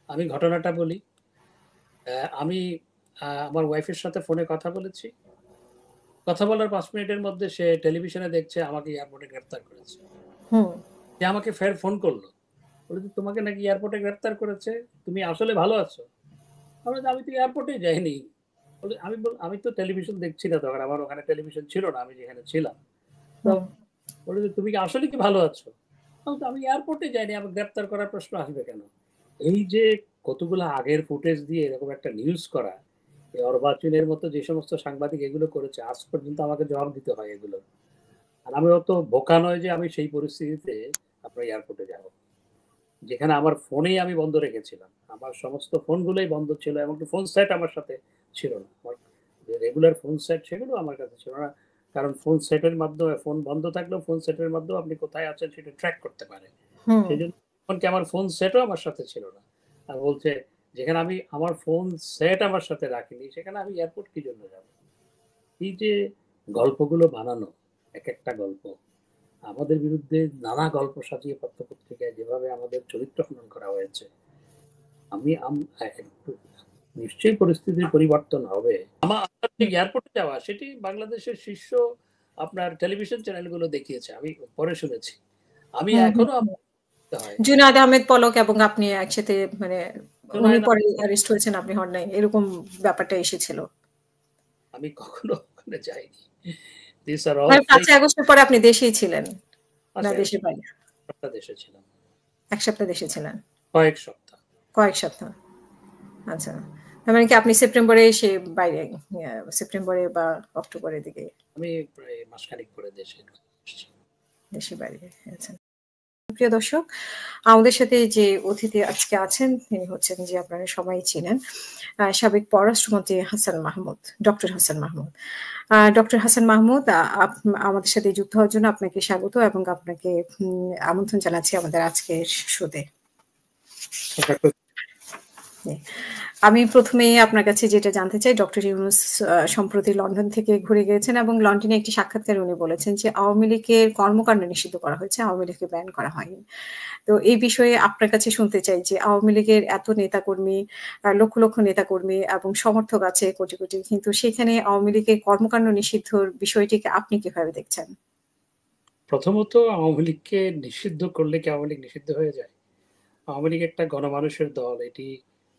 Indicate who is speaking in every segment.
Speaker 1: আমি ঘটনাটা বলি। আমি আমার ওয়াইফের সাথে ফোনে কথা বলেছি। কথা বলার ৫ মিনিটের মধ্যে সে টেলিভিশনে দেখছে আমাকে এয়ারপোর্টে গ্রেফতার করেছে।
Speaker 2: হুম।
Speaker 1: সে আমাকে ফের ফোন করলো। বলল যে, "তোমাকে নাকি এয়ারপোর্টে গ্রেফতার করেছে। তুমি আসলে ভালো আছো?" আমি বললাম, "আমি তো এয়ারপোর্টেই যাইনি।" আমি তো টেলিভিশন দেখছি না তখন। আমার ওখানে টেলিভিশন ছিল না আমি যেখানে ছিলাম। তো
Speaker 2: হুম।
Speaker 1: বলল যে, "তুমি কি আসলে কি ভালো আছো?" আমি এয়ারপোর্টে যাইনি। আমাকে গ্রেফতার করার প্রশ্ন আসবে কেন? এই যে কতগুলো আগের ফুটেজ দিয়ে এরকম একটা নিউজ করা, এই অর্বাচীনের মতো যে সমস্ত সাংবাদিক এগুলো করেছে আজ পর্যন্ত আমাকে জবাব দিতে হয় এগুলোর। আর আমি অত বোকা নয় যে আমি সেই পরিস্থিতিতে আপনার এয়ারপোর্টে যাব। যেখানে আমার ফোনেই আমি বন্ধ রেখেছিলাম। আমার সমস্ত ফোনগুলোই বন্ধ ছিল। এমনকি ফোন সেট আমার সাথে ছিল না। আমার যে রেগুলার ফোন সেট সেগুলো আমার কাছে ছিল না। কারণ ফোন সেটের মাধ্যমে ফোন বন্ধ থাকলেও ফোন সেটের মাধ্যমে আপনি কোথায় আছেন সেটা ট্র্যাক করতে পারে।
Speaker 2: হুম।
Speaker 1: সেজন্য এমনকি আমার ফোন সেটও আমার সাথে ছিল না। আর বলছে যেখানে আমি আমার ফোন সেট আমার সাথে রাখিনি সেখানে আমি এয়ারপোর্ট কি জন্য যাব? এই যে গল্পগুলো বানানো, একেকটা গল্প। আমাদের বিরুদ্ধে নানা গল্প সাজিয়ে পত্র-পত্রিকায় যেভাবে আমাদের চরিত্র হনন করা হয়েছে। আমি আম আ একটু নিশ্চয়ই পরিস্থিতির পরিবর্তন হবে। আমার যে এয়ারপোর্টে যাওয়া সেটি বাংলাদেশের শীর্ষ আপনার টেলিভিশন চ্যানেলগুলো দেখিয়েছে। আমি পরে শুনেছি। আমি
Speaker 2: হুম, হুম,
Speaker 1: এখনো
Speaker 2: হুম।
Speaker 1: হয়।
Speaker 2: জুনায়েদ আহমেদ পলক এবং আপনি একসাথে মানে উনি
Speaker 1: জুনায়েদ
Speaker 2: পরে অ্যারেস্ট হয়েছেন, আপনি হন নাই। এরকম ব্যাপারটা এসেছিল।
Speaker 1: আমি কখনো ওখানে যাইনি। These are all
Speaker 2: মানে ৫ই
Speaker 1: fake
Speaker 2: আগস্টের পরে আপনি দেশেই ছিলেন। না
Speaker 1: ৫ই
Speaker 2: দেশের
Speaker 1: আগস্ট
Speaker 2: বাইরে?
Speaker 1: সপ্তাহ দেশে ছিলাম।
Speaker 2: ১ সপ্তাহ দেশে ছিলেন।
Speaker 1: কয়েক সপ্তাহ।
Speaker 2: কয়েক সপ্তাহ। আচ্ছা। তার মানে কি আপনি সেপ্টেম্বরে এসে বাইরে সেপ্টেম্বরে বা অক্টোবরের দিকে
Speaker 1: আমি প্রায় মাসখানেক পরে দেশে এসেছি।
Speaker 2: দেশের বাইরে আচ্ছা। প্রিয় দর্শক, আমাদের সাথে যে অতিথি আজকে আছেন তিনি হচ্ছেন যে আপনারা সবাই চিনেন। সাবেক পররাষ্ট্রমন্ত্রী হাসান মাহমুদ, ডক্টর হাসান মাহমুদ। ডক্টর হাসান মাহমুদ আমাদের সাথে যুক্ত হওয়ার জন্য আপনাকে স্বাগত এবং আপনাকে আমন্ত্রণ জানাচ্ছি আমাদের আজকের শোতে।
Speaker 1: আশা করি
Speaker 2: জি। আমি ১ম এই আপনার কাছে যেটা জানতে চাই, ডক্টর ইউনূস সম্প্রতি লন্ডন থেকে ঘুরে গিয়েছেন এবং লন্ডনে একটি সাক্ষাৎকারে উনি বলেছেন যে আওয়ামী লীগের কর্মকাণ্ড নিষিদ্ধ করা হয়েছে, আওয়ামী লীগকে ব্যান করা হয়নি। তো এই বিষয়ে আপনার কাছে শুনতে চাই যে আওয়ামী লীগের এত নেতাকর্মী, লক্ষ, লক্ষ নেতাকর্মী এবং সমর্থক আছে কোটি, কোটি। কিন্তু সেখানে আওয়ামী লীগের কর্মকাণ্ড নিষিদ্ধর বিষয়টিকে আপনি কিভাবে দেখছেন?
Speaker 1: প্রথমত আওয়ামী লীগকে নিষিদ্ধ করলে কি আওয়ামী লীগ নিষিদ্ধ হয়ে যায়? আওয়ামী লীগ একটা গণমানুষের দল। এটি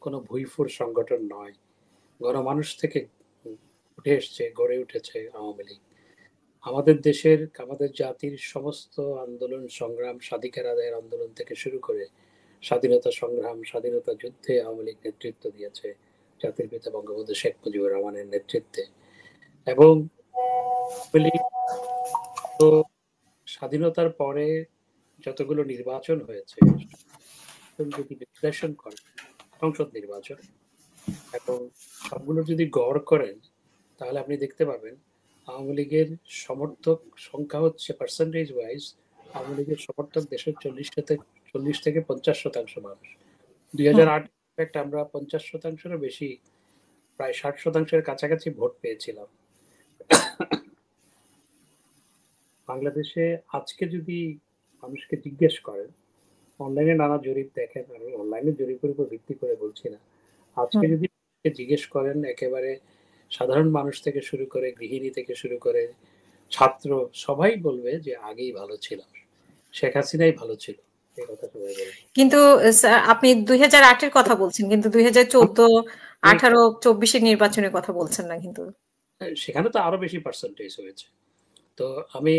Speaker 1: কোনো ভুইফোর সংগঠন নয়। গণমানুষ থেকে উঠে এসছে, গড়ে উঠেছে আওয়ামী লীগ। আমাদের দেশের, আমাদের জাতির সমস্ত আন্দোলন, সংগ্রাম, স্বাধিকার আদায়ের আন্দোলন থেকে শুরু করে স্বাধীনতা সংগ্রাম, স্বাধীনতা যুদ্ধে আওয়ামী লীগ নেতৃত্ব দিয়েছে জাতির পিতা বঙ্গবন্ধু শেখ মুজিবুর রহমানের নেতৃত্বে। এবং আওয়ামী লীগ তো স্বাধীনতার পরে যতগুলো নির্বাচন হয়েছে, যদি বিশ্লেষণ করেন সংসদ নির্বাচন এবং সবগুলো যদি গড় করেন তাহলে আপনি দেখতে পাবেন আওয়ামী লীগের সমর্থক সংখ্যা হচ্ছে পার্সেন্টেজ ওয়াইজ আওয়ামী লীগের সমর্থক দেশের ৪০ থেকে ৫০% মানুষ।
Speaker 2: হুম,
Speaker 1: ২০০৮ আমরা ৫০%-এরও বেশি, প্রায় ৬০%-এর কাছাকাছি ভোট পেয়েছিলাম। বাংলাদেশে আজকে যদি মানুষকে জিজ্ঞেস করেন, অনলাইনে নানা জরিপ দেখেন, আমি অনলাইনের জরিপের উপর ভিত্তি করে বলছি না। আজকে
Speaker 2: হুম।
Speaker 1: যদি জিজ্ঞেস করেন একেবারে সাধারণ মানুষ থেকে শুরু করে গৃহিণী থেকে শুরু করে ছাত্র সবাই বলবে যে আগেই ভালো ছিলাম, শেখ হাসিনাই ভালো ছিল, এই কথা সবাই বলবে।
Speaker 2: কিন্তু আপনি ২০০৮ এর কথা বলছেন। কিন্তু ২০১৪,
Speaker 1: আমি
Speaker 2: ১৮, ২৪ এর নির্বাচনের কথা বলছেন না কিন্তু।
Speaker 1: সেখানে তো আরো বেশি পার্সেন্টেজ হয়েছে। তো আমি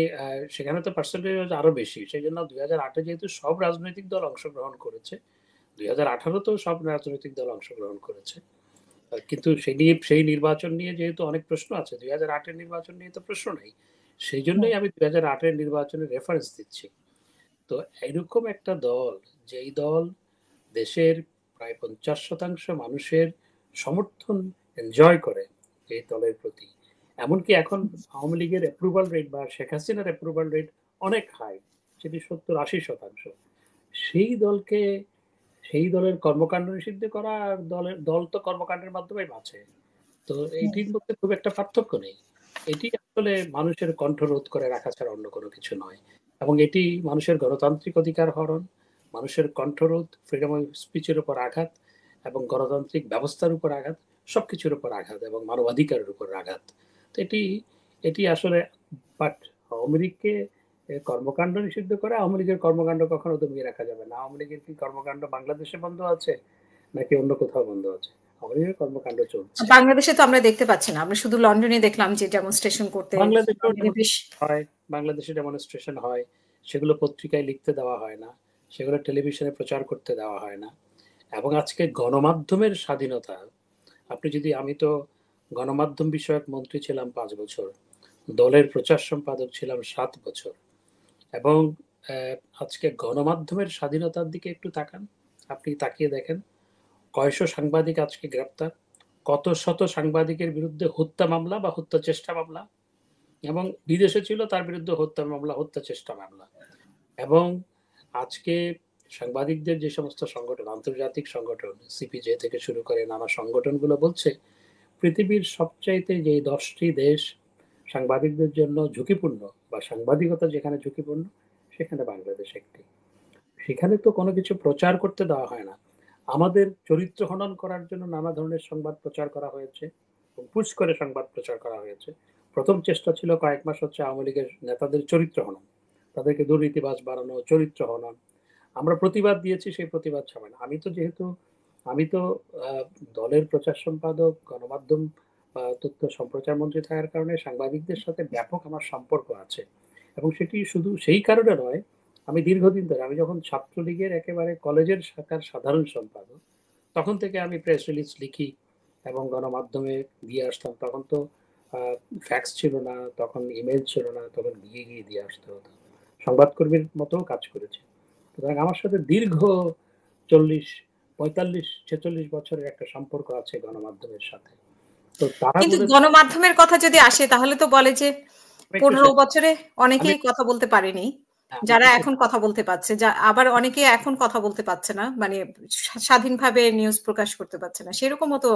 Speaker 1: সেখানে তো পার্সেন্টেজ আরো বেশি, সেই জন্য ২০০৮ যেহেতু সব রাজনৈতিক দল অংশগ্রহণ করেছে, ২০১৮তেও সব রাজনৈতিক দল অংশগ্রহণ করেছে। কিন্তু সেই নির্বাচন নিয়ে যেহেতু অনেক প্রশ্ন আছে, ২০০৮-এর নির্বাচন নিয়ে তো প্রশ্ন নেই। সেই
Speaker 2: হুম,
Speaker 1: জন্যই আমি ২০০৮-এর নির্বাচনের রেফারেন্স দিচ্ছি। তো এরকম একটা দল, যেই দল দেশের প্রায় ৫০% মানুষের সমর্থন এনজয় করে এই দলের প্রতি। এমনকি এখন আওয়ামী লীগের অ্যাপ্রুভাল রেট বা শেখ হাসিনার অ্যাপ্রুভাল রেট অনেক হাই, সেটি ৭০-৮০%। সেই দলকে, সেই দলের কর্মকাণ্ড নিষিদ্ধ করা আর দল তো কর্মকাণ্ডের মাধ্যমেই বাঁচে। তো
Speaker 2: হুম।
Speaker 1: এইটির মধ্যে খুব একটা পার্থক্য নেই। এটি আসলে মানুষের কণ্ঠ রোধ করে রাখা ছাড়া অন্য কোনো কিছু নয়। এবং এটি মানুষের গণতান্ত্রিক অধিকার হরণ, মানুষের কণ্ঠরোধ, ফ্রিডম অফ স্পিচের উপর আঘাত। এবং গণতান্ত্রিক ব্যবস্থার উপর আঘাত, সবকিছুর উপর আঘাত এবং মানবাধিকারের উপর আঘাত। তো এটি এটি আসলে বাট আওয়ামী লীগকে কর্মকাণ্ড নিষিদ্ধ করে আওয়ামী লীগের কর্মকাণ্ড কখনো দমিয়ে রাখা যাবে না। আওয়ামী লীগের কি কর্মকাণ্ড বাংলাদেশে বন্ধ আছে নাকি অন্য কোথাও বন্ধ আছে? আওয়ামী লীগের কর্মকাণ্ড চলছে।
Speaker 2: বাংলাদেশে তো আমরা দেখতে পাচ্ছি না। আমরা শুধু লন্ডনে দেখলাম যে ডেমনস্ট্রেশন করতে
Speaker 1: বাংলাদেশেও
Speaker 2: লন্ডনে বেশ
Speaker 1: হয়, বাংলাদেশে ডেমনস্ট্রেশন হয়, সেগুলো পত্রিকায় লিখতে দেওয়া হয় না, সেগুলো টেলিভিশনে প্রচার করতে দেওয়া হয় না। এবং আজকে গণমাধ্যমের স্বাধীনতা, আপনি যদি, আমি তো গণমাধ্যম বিষয়ক মন্ত্রী ছিলাম 5 বছর, দলের প্রচার সম্পাদক ছিলাম 7 বছর, এবং আজকে গণমাধ্যমের স্বাধীনতার দিকে একটু তাকান, আপনি তাকিয়ে দেখেন কয়শো সাংবাদিক আজকে গ্রেপ্তার, কত শত সাংবাদিকের বিরুদ্ধে হত্যা মামলা বা হত্যা চেষ্টা মামলা, এবং বিদেশে ছিল তার বিরুদ্ধে হত্যা মামলা, হত্যা চেষ্টা মামলা। এবং আজকে সাংবাদিকদের যে সমস্ত সংগঠন, আন্তর্জাতিক সংগঠন, সিপিজে থেকে শুরু করে নানা সংগঠনগুলো বলছে পৃথিবীর সবচাইতে যে 10টি দেশ সাংবাদিকদের জন্য ঝুঁকিপূর্ণ বা সাংবাদিকতা যেখানে ঝুঁকিপূর্ণ সেখানে বাংলাদেশ একটি। সেখানে তো কোনো কিছু প্রচার করতে দেওয়া হয় না। আমাদের চরিত্র হনন করার জন্য নানা ধরনের সংবাদ প্রচার করা হয়েছে, পুশ করে সংবাদ প্রচার করা হয়েছে। প্রথম চেষ্টা ছিল কয়েক মাস হচ্ছে আওয়ামী লীগের নেতাদের চরিত্র হনন, তাদেরকে দুর্নীতিবাজ বাড়ানো, চরিত্র হনন। আমরা প্রতিবাদ দিয়েছি, সেই প্রতিবাদ ছাড়বে না। আমি তো দলের প্রচার সম্পাদক, গণমাধ্যম বা তথ্য সম্প্রচার মন্ত্রী থাকার কারণে সাংবাদিকদের সাথে ব্যাপক আমার সম্পর্ক আছে, এবং সেটি শুধু সেই কারণে নয়, আমি দীর্ঘদিন ধরে, আমি যখন ছাত্রলীগের একেবারে কলেজের শাখার সাধারণ সম্পাদক, তখন থেকে আমি প্রেস রিলিজ লিখি এবং গণমাধ্যমে দিয়ে আসতাম। তখন তো ফ্যাক্স ছিল না, তখন ইমেল ছিল না, তখন গিয়ে গিয়ে দিয়ে আসতে হতো। সংবাদকর্মীর মতো কাজ করেছি। সুতরাং আমার সাথে দীর্ঘ 40, 45, 46 বছরের একটা সম্পর্ক আছে গণমাধ্যমের সাথে। তো তারা
Speaker 2: কিন্তু
Speaker 1: বলে,
Speaker 2: গণমাধ্যমের কথা যদি আসে তাহলে তো বলে যে
Speaker 1: আমি একটু
Speaker 2: 15 বছরে
Speaker 1: আমি
Speaker 2: অনেকেই কথা বলতে পারেনি।
Speaker 1: আমি
Speaker 2: যারা
Speaker 1: একটু
Speaker 2: এখন কথা বলতে পারছে, আবার অনেকে এখন কথা বলতে পারছে না। মানে স্বাধীনভাবে নিউজ প্রকাশ করতে পারছে না। সেরকমও তো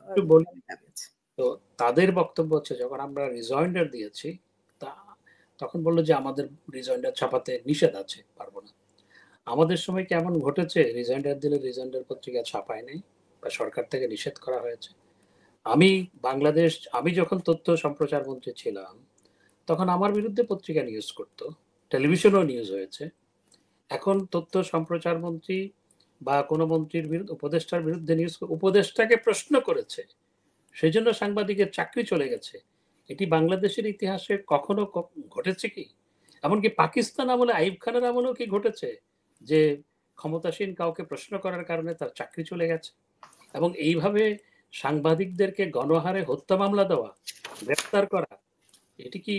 Speaker 1: একটু বলি। তো তাদের বক্তব্য হচ্ছে যখন আমরা রিজয়েন্ডার দিয়েছি, তা তখন বললো যে আমাদের রিজয়েন্ডার ছাপাতে নিষেধ আছে, পারবো না। আমাদের সময় কেমন ঘটেছে, রিজয়েন্ডার দিলে রিজয়েন্ডার পত্রিকা ছাপায় নাই বা সরকার থেকে নিষেধ করা হয়েছে। আমি আমি যখন তথ্য সম্প্রচার মন্ত্রী ছিলাম তখন আমার বিরুদ্ধে পত্রিকা নিউজ করতো, টেলিভিশনও নিউজ হয়েছে। এখন তথ্য সম্প্রচার মন্ত্রী বা কোনো মন্ত্রীর বিরুদ্ধে, উপদেষ্টার বিরুদ্ধে নিউজ, উপদেষ্টাকে প্রশ্ন করেছে, সেই জন্য সাংবাদিকের চাকরি চলে গেছে। এটি বাংলাদেশের ইতিহাসে কখনো ঘটেছে কি? এমনকি পাকিস্তান আমলে, আইয়ুব খানের আমলেও কি ঘটেছে যে ক্ষমতাসীন কাউকে প্রশ্ন করার কারণে তার চাকরি চলে গেছে? এবং এইভাবে সাংবাদিকদেরকে গণহারে হত্যা মামলা দেওয়া, গ্রেফতার করা, এটি কি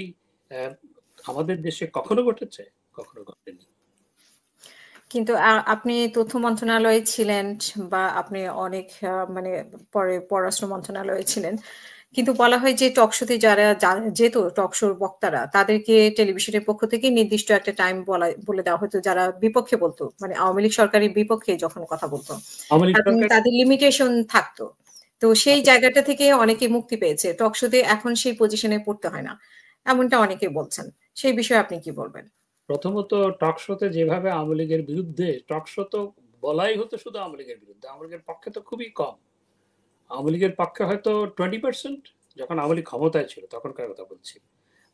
Speaker 1: আমাদের দেশে কখনো ঘটেছে? কখনো ঘটেনি।
Speaker 2: কিন্তু আপনি তথ্য মন্ত্রণালয়ে ছিলেন বা আপনি অনেক মানে পরে পররাষ্ট্র মন্ত্রণালয়ে ছিলেন। কিন্তু বলা হয় যে টকশোতে যারা যেত, টকশোর বক্তারা তাদেরকে টেলিভিশনের পক্ষ থেকে নির্দিষ্ট একটা টাইম বলে দেওয়া হতো, যারা বিপক্ষে বলতো, মানে আওয়ামী লীগ সরকারের বিপক্ষে যখন কথা বলতো,
Speaker 1: আওয়ামী লীগ
Speaker 2: এবং
Speaker 1: সরকার
Speaker 2: তাদের লিমিটেশন থাকতো। তো সেই জায়গাটা থেকে অনেকে মুক্তি পেয়েছে। টকশোতে এখন সেই পজিশনে পড়তে হয় না, এমনটা অনেকে বলছেন। সেই বিষয়ে আপনি কি বলবেন?
Speaker 1: প্রথমত টক শোতে যেভাবে আওয়ামী লীগের বিরুদ্ধে, টক শো তো বলাই হতো শুধু আওয়ামী লীগের বিরুদ্ধে, আওয়ামী লীগের পক্ষে তো খুবই কম। আওয়ামী লীগের পক্ষে হয়তো 20%, যখন আওয়ামী লীগ ক্ষমতায় ছিল তখনকার কথা বলছি।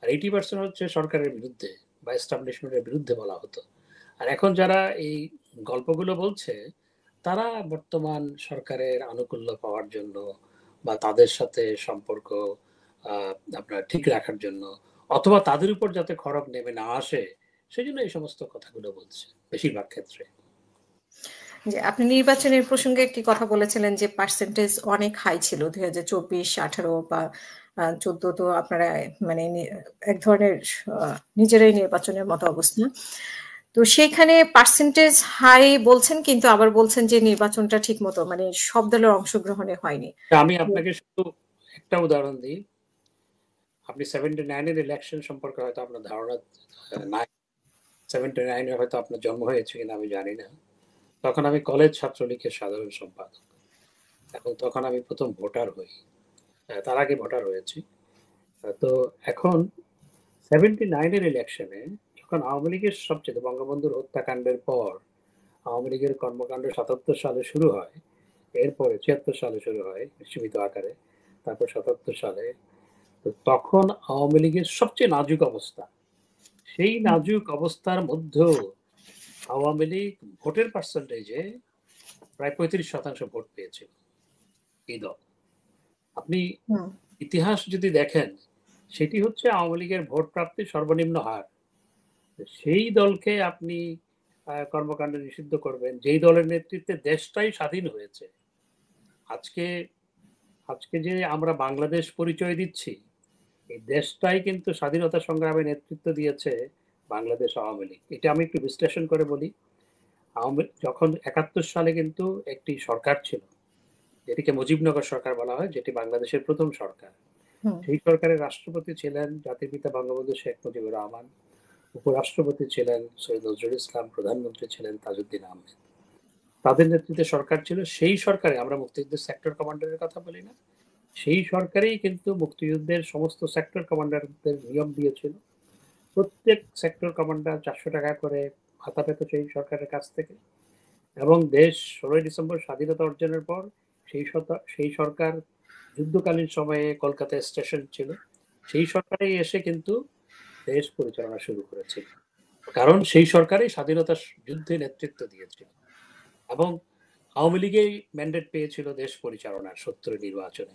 Speaker 1: আর 80% হচ্ছে সরকারের বিরুদ্ধে বা এস্টাবলিশমেন্টের বিরুদ্ধে বলা হতো। আর এখন যারা এই গল্পগুলো বলছে তারা বর্তমান সরকারের আনুকূল্য পাওয়ার জন্য বা তাদের সাথে সম্পর্ক আপনার ঠিক রাখার জন্য, অথবা তাদের উপর যাতে খড়গ নেমে না আসে, সেই জন্য এই সমস্ত কথাগুলো বলছে বেশিরভাগ ক্ষেত্রে।
Speaker 2: যে আপনি নির্বাচনের প্রসঙ্গে একটি কথা বলেছিলেন যে পার্সেন্টেজ অনেক হাই ছিল 2024, 18 বা 14, তো আপনারা মানে এক ধরনের নিজেরাই নির্বাচনের মতো অবস্থা। তো সেইখানে পার্সেন্টেজ হাই বলছেন, কিন্তু আবার বলছেন যে নির্বাচনটা ঠিক মতো মানে সব দলের অংশগ্রহণে হয়নি।
Speaker 1: আমি আপনাকে শুধু একটা উদাহরণ দিই। আপনি 79-এর ইলেকশন সম্পর্কে হয়তো আপনার ধারণা নাই, 79-এ হয়তো আপনার জন্ম হয়েছে কিনা আমি জানি না। তখন আমি কলেজ ছাত্রলীগের সাধারণ সম্পাদক, এবং তখন আমি প্রথম ভোটার হই, তার আগে ভোটার হয়েছি। তো এখন 79-এর ইলেকশনে যখন আওয়ামী লীগের সবচেয়ে, বঙ্গবন্ধুর হত্যাকাণ্ডের পর আওয়ামী লীগের কর্মকাণ্ড 77 সালে শুরু হয়, এরপরে ৭৬ সালে শুরু হয় সীমিত আকারে, তারপর ৭৭ সালে। তো তখন আওয়ামী লীগের সবচেয়ে নাজুক অবস্থা। সেই নাজুক অবস্থার মধ্যেও আওয়ামী লীগ ভোটের পার্সেন্টেজে প্রায় ৩৫% ভোট পেয়েছিল এই দল। আপনি
Speaker 2: হুম,
Speaker 1: ইতিহাস যদি দেখেন, সেটি হচ্ছে আওয়ামী লীগের ভোট প্রাপ্তির সর্বনিম্ন হার। সেই দলকে আপনি কর্মকাণ্ড নিষিদ্ধ করবেন, যেই দলের নেতৃত্বে দেশটাই স্বাধীন হয়েছে। আজকে আজকে যে আমরা বাংলাদেশ পরিচয় দিচ্ছি, এই দেশটাই কিন্তু স্বাধীনতা সংগ্রামে নেতৃত্ব দিয়েছে বাংলাদেশ আওয়ামী লীগ। এটা আমি একটু বিশ্লেষণ করে বলি। যখন ৭১ সালে কিন্তু একটি সরকার ছিল, যেটিকে মুজিবনগর সরকার বলা হয়, যেটি বাংলাদেশের প্রথম সরকার।
Speaker 2: হুম,
Speaker 1: সেই সরকারের রাষ্ট্রপতি ছিলেন জাতির পিতা বঙ্গবন্ধু শেখ মুজিবুর রহমান, উপরাষ্ট্রপতি ছিলেন সৈয়দ নজরুল ইসলাম, প্রধানমন্ত্রী ছিলেন তাজউদ্দিন আহমেদ। তাদের নেতৃত্বে সরকার ছিল। সেই সরকারে আমরা মুক্তিযুদ্ধের সেক্টর কমান্ডারের কথা বলি না, সেই সরকারেই কিন্তু মুক্তিযুদ্ধের সমস্ত সেক্টর কমান্ডারদের নিয়োগ দিয়েছিল। প্রত্যেক সেক্টর কমান্ডার ৪০০ টাকা করে ভাতা পেত সেই সরকারের কাছ থেকে। এবং দেশ ১৬ই ডিসেম্বর স্বাধীনতা অর্জনের পর সেই সরকার যুদ্ধকালীন সময়ে কলকাতায় স্টেশন ছিল, সেই সরকারেই এসে কিন্তু দেশ পরিচালনা শুরু করেছিল। কারণ সেই সরকারই স্বাধীনতা যুদ্ধে নেতৃত্ব দিয়েছিল এবং আওয়ামী লীগেই ম্যান্ডেট পেয়েছিল দেশ পরিচালনার ৭০ নির্বাচনে।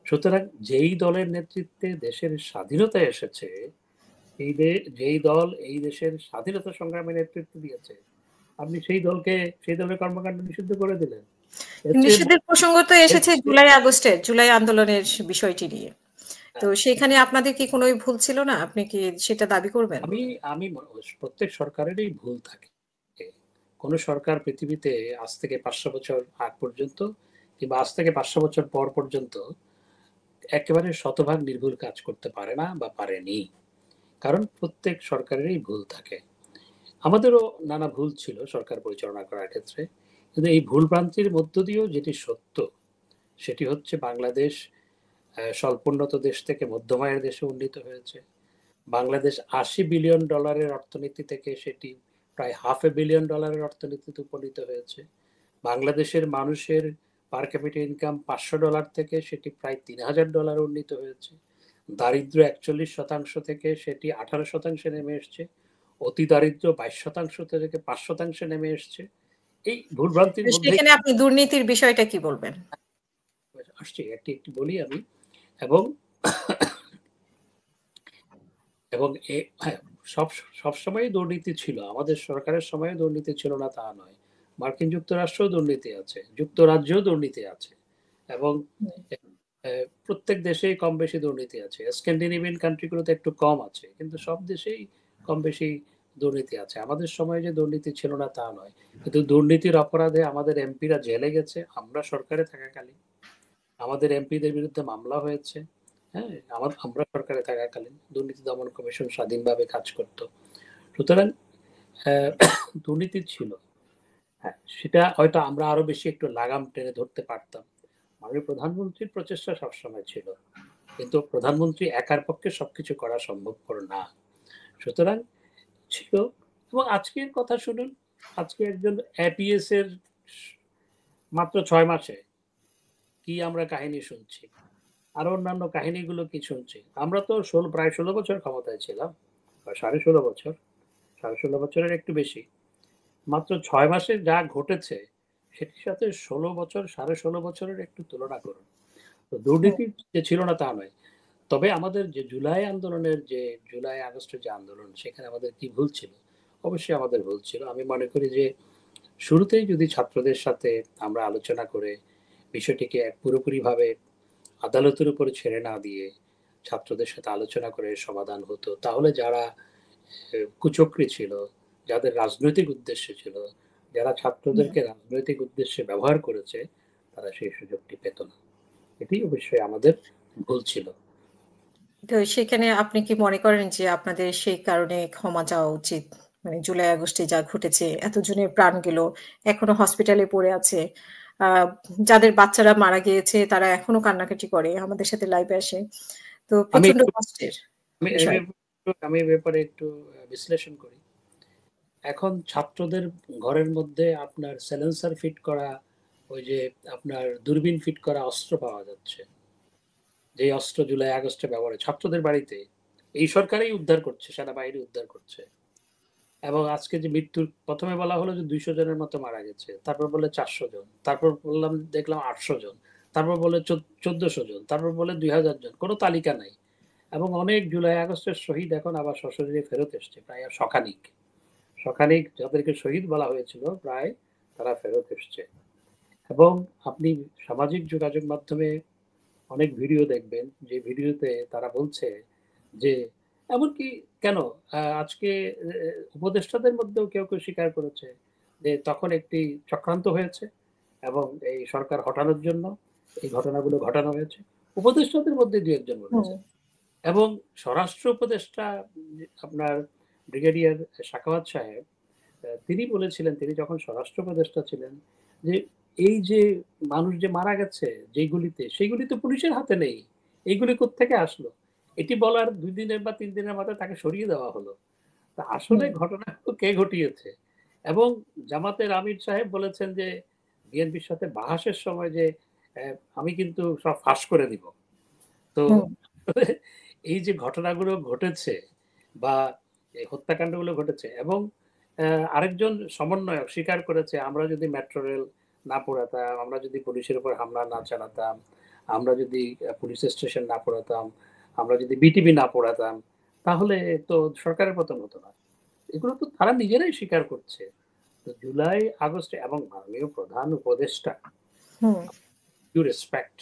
Speaker 1: সুতরাং যেই দলের নেতৃত্বে দেশের স্বাধীনতা এসেছে, যেই দল এই দেশের স্বাধীনতা সংগ্রামে নেতৃত্ব দিয়েছে, আপনি সেই দলের কর্মকাণ্ড নিষিদ্ধ করে দিলেন। এর চেয়ে
Speaker 2: নিষিদ্ধের প্রসঙ্গ তো
Speaker 1: এর
Speaker 2: এসেছে
Speaker 1: চেয়ে
Speaker 2: জুলাই আন্দোলনের বিষয়টি নিয়ে। তো সেখানে আপনাদের কি কোনোই ভুল ছিল না? আপনি কি সেটা দাবি করবেন?
Speaker 1: আমি আমি প্রত্যেক সরকারেরই ভুল থাকে। কোন সরকার পৃথিবীতে আজ থেকে ৫০০ বছর আগ পর্যন্ত কিংবা আজ থেকে ৫০০ বছর পর পর্যন্ত একেবারে শতভাগ নির্ভুল কাজ করতে পারে না বা পারেনি। কারণ প্রত্যেক সরকারেরই ভুল থাকে। আমাদেরও নানা ভুল ছিল সরকার পরিচালনা করার ক্ষেত্রে। কিন্তু এই ভুল ভ্রান্তির মধ্য দিয়েও যেটি সত্য, সেটি হচ্ছে বাংলাদেশ স্বল্পোন্নত দেশ থেকে মধ্যম আয়ের দেশে উন্নীত হয়েছে। বাংলাদেশ $৮০ বিলিয়ন অর্থনীতি থেকে সেটি প্রায় $500 বিলিয়ন অর্থনীতিতে উপনীত হয়েছে। বাংলাদেশের মানুষের পার ক্যাপিটা ইনকাম $৫০০ থেকে সেটি প্রায় $৩,০০০ উন্নীত হয়েছে। দারিদ্র ৪১% থেকে সেটি ১৮% নেমে এসছে। অতি দারিদ্র ২২% থেকে ৫% নেমে এসছে। এই ভুলভ্রান্তির মধ্যে
Speaker 2: সেখানে আপনি দুর্নীতির বিষয়টা কি বলবেন?
Speaker 1: আসছি, একটি একটি বলি আমি। এবং এবং হ্যাঁ, সবসময়ই দুর্নীতি ছিল। আমাদের সরকারের সময়ে দুর্নীতি ছিল না তা নয়। মার্কিন যুক্তরাষ্ট্রেও দুর্নীতি আছে, যুক্তরাজ্যেও দুর্নীতি আছে এবং প্রত্যেক দেশেই কম বেশি দুর্নীতি আছে। স্ক্যান্ডিনেভিয়ান কান্ট্রিগুলোতে একটু কম আছে, কিন্তু সব দেশেই কম বেশি দুর্নীতি আছে। আমাদের সময়ে যে দুর্নীতি ছিল না তা নয়, কিন্তু দুর্নীতির অপরাধে আমাদের এমপিরা জেলে গেছে আমরা সরকারে থাকাকালীন। আমাদের এমপিদের বিরুদ্ধে মামলা হয়েছে। হ্যাঁ, আমরা সরকারে থাকাকালীন দুর্নীতি দমন কমিশন স্বাধীনভাবে কাজ করত। সুতরাং আহ, দুর্নীতি ছিল। হ্যাঁ, সেটা হয়তো আমরা আরো বেশি একটু লাগাম টেনে ধরতে পারতাম। মাননীয় প্রধানমন্ত্রীর প্রচেষ্টা সবসময় ছিল, কিন্তু প্রধানমন্ত্রী একার পক্ষে সবকিছু করা সম্ভবপর না। সুতরাং ছিল। এবং আজকের কথা শুনুন, আজকে একজন এপিএস এর মাত্র ৬ মাসে কি আমরা কাহিনী শুনছি, আর অন্যান্য কাহিনীগুলো কি শুনছি। আমরা তো প্রায় ১৬ বছর ক্ষমতায় ছিলাম, বা ১৬.৫ বছর, ১৬.৫ বছরের একটু বেশি। মাত্র ৬ মাসে যা ঘটেছে সেটির সাথে ১৬ বছর, ১৬.৫ বছরের একটু তুলনা করুন। তো দুর্নীতি যে ছিল না তা নয়। তবে আমাদের যে জুলাই আগস্টের যে আন্দোলন, সেখানে আমাদের কি ভুল ছিল? অবশ্যই আমাদের ভুল ছিল। আমি মনে করি যে শুরুতেই যদি ছাত্রদের সাথে আমরা আলোচনা করে বিষয়টিকে পুরোপুরিভাবে আদালতের উপরে ছেড়ে না দিয়ে ছাত্রদের সাথে আলোচনা করে সমাধান হতো, তাহলে যারা কুচক্রী ছিল, যাদের রাজনৈতিক উদ্দেশ্য ছিল, যারা ছাত্রদেরকে রাজনৈতিক উদ্দেশ্যে ব্যবহার করেছে, তারা সেই সুযোগটি পেত না। এটি অবশ্যই আমাদের ভুল ছিল।
Speaker 2: তো সেখানে আপনি কি মনে করেন যে আপনাদের সেই কারণে ক্ষমা চাওয়া উচিত? মানে জুলাই আগস্টে যা ঘটেছে, এতজনের প্রাণ গেল, এখনো হসপিটালে পড়ে আছে। আ যাদের বাচ্চারা মারা গিয়েছে তারা এখনো কান্নাকাটি করে। আমাদের সাথে লাইভে আসে। তো
Speaker 1: আমি
Speaker 2: প্রচন্ড
Speaker 1: একটু
Speaker 2: কষ্টের
Speaker 1: আমি
Speaker 2: বিষয়।
Speaker 1: আমি এ ব্যাপারে একটু বিশ্লেষণ করি। এখন ছাত্রদের ঘরের মধ্যে আপনার সাইলেন্সার ফিট করা ওই যে আপনার দূরবীন ফিট করা অস্ত্র পাওয়া যাচ্ছে, যে অস্ত্র জুলাই আগস্টে ব্যবহার ছাত্রদের বাড়িতে, এই সরকারই উদ্ধার করছে, সেনাবাহিনী উদ্ধার করছে। এবং আজকে যে মৃত্যুর প্রথমে বলা হলো যে 200 জনের মতো মারা গেছে, তারপর বলে 400 জন, তারপর বললাম দেখলাম 800 জন, তারপর বলে 1400 জন, তারপর বলে 2000 জন, কোনো তালিকা নাই। এবং অনেক জুলাই আগস্টের শহীদ এখন আবার সশরীরে ফেরত এসছে, প্রায় শখানিক শখানিক যাদেরকে শহীদ বলা হয়েছিল প্রায় তারা ফেরত এসছে। এবং আপনি সামাজিক যোগাযোগ মাধ্যমে অনেক ভিডিও দেখবেন, যে ভিডিওতে তারা বলছে যে এমনকি কেন আজকে উপদেষ্টাদের মধ্যেও কেউ কেউ স্বীকার করেছে যে তখন একটি চক্রান্ত হয়েছে এবং এই সরকার হটানোর জন্য এই ঘটনাগুলো ঘটানো হয়েছে। উপদেষ্টাদের মধ্যে দু একজন বলেছে। এবং স্বরাষ্ট্র উপদেষ্টা আপনার ব্রিগেডিয়ার সাখাওয়াত সাহেব তিনি বলেছিলেন, তিনি যখন স্বরাষ্ট্র উপদেষ্টা ছিলেন, যে এই যে মানুষ যে মারা গেছে যেগুলিতে, সেইগুলি তো পুলিশের হাতে নেই, এইগুলি কোত্থেকে আসলো? এটি বলার 2 দিনের বা 3 দিনের মাথায় তাকে সরিয়ে দেওয়া হলো। তা আসলে ঘটনাগুলো কে ঘটিয়েছে? এবং জামাতের আমির সাহেব বলেছেন যে বিএনপির সাথে বাহাসের সময় যে আমি কিন্তু সব ফাঁস করে দিব। তো এই যে ঘটনাগুলো ঘটেছে বা এই হত্যাকাণ্ডগুলো ঘটেছে, এবং আরেকজন সমন্বয়ক স্বীকার করেছে আমরা যদি মেট্রো রেল না পোড়াতাম, আমরা যদি পুলিশের উপর হামলা না চালাতাম, আমরা যদি পুলিশ স্টেশন না পোড়াতাম, আমরা যদি বিটিভি না পোড়াতাম, তাহলে তো সরকারের পতন হতো না। এগুলো তো তারা নিজেরাই স্বীকার করছে। তো জুলাই আগস্টে এবং মাননীয় প্রধান উপদেষ্টা ডিউ রেসপেক্ট,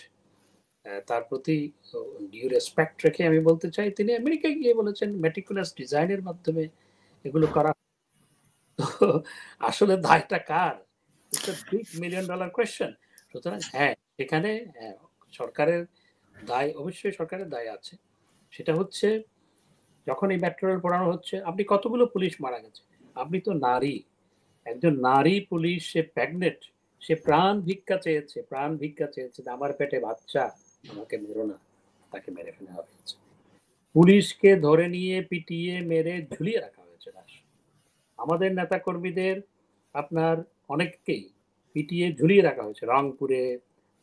Speaker 1: তার প্রতি ডিউ রেসপেক্ট রেখে আমি বলতে চাই তিনি আমেরিকায় গিয়ে বলেছেন মেটিকুলাস ডিজাইনের মাধ্যমে এগুলো করা। তো আসলে দায়টা কার? It's a big million dollar question. সুতরাং হ্যাঁ, এখানে সরকারের দায়, অবশ্যই সরকারের দায় আছে। সেটা হচ্ছে যখন এই মেট্রো রেল পোড়ানো হচ্ছে, আপনি কতগুলো পুলিশ মারা গেছে, আপনি তো নারী, একজন নারী পুলিশ, সে প্রেগনেন্ট, সে প্রাণ ভিক্ষা চেয়েছে, প্রাণ ভিক্ষা চেয়েছে যে আমার পেটে বাচ্চা, আমাকে মেরো না, তাকে মেরে ফেলা হয়েছে। পুলিশকে ধরে নিয়ে পিটিয়ে মেরে ঝুলিয়ে রাখা হয়েছে লাশ। আমাদের নেতা কর্মীদের আপনার অনেককেই পিটিয়ে ঝুলিয়ে রাখা হয়েছে রংপুরে,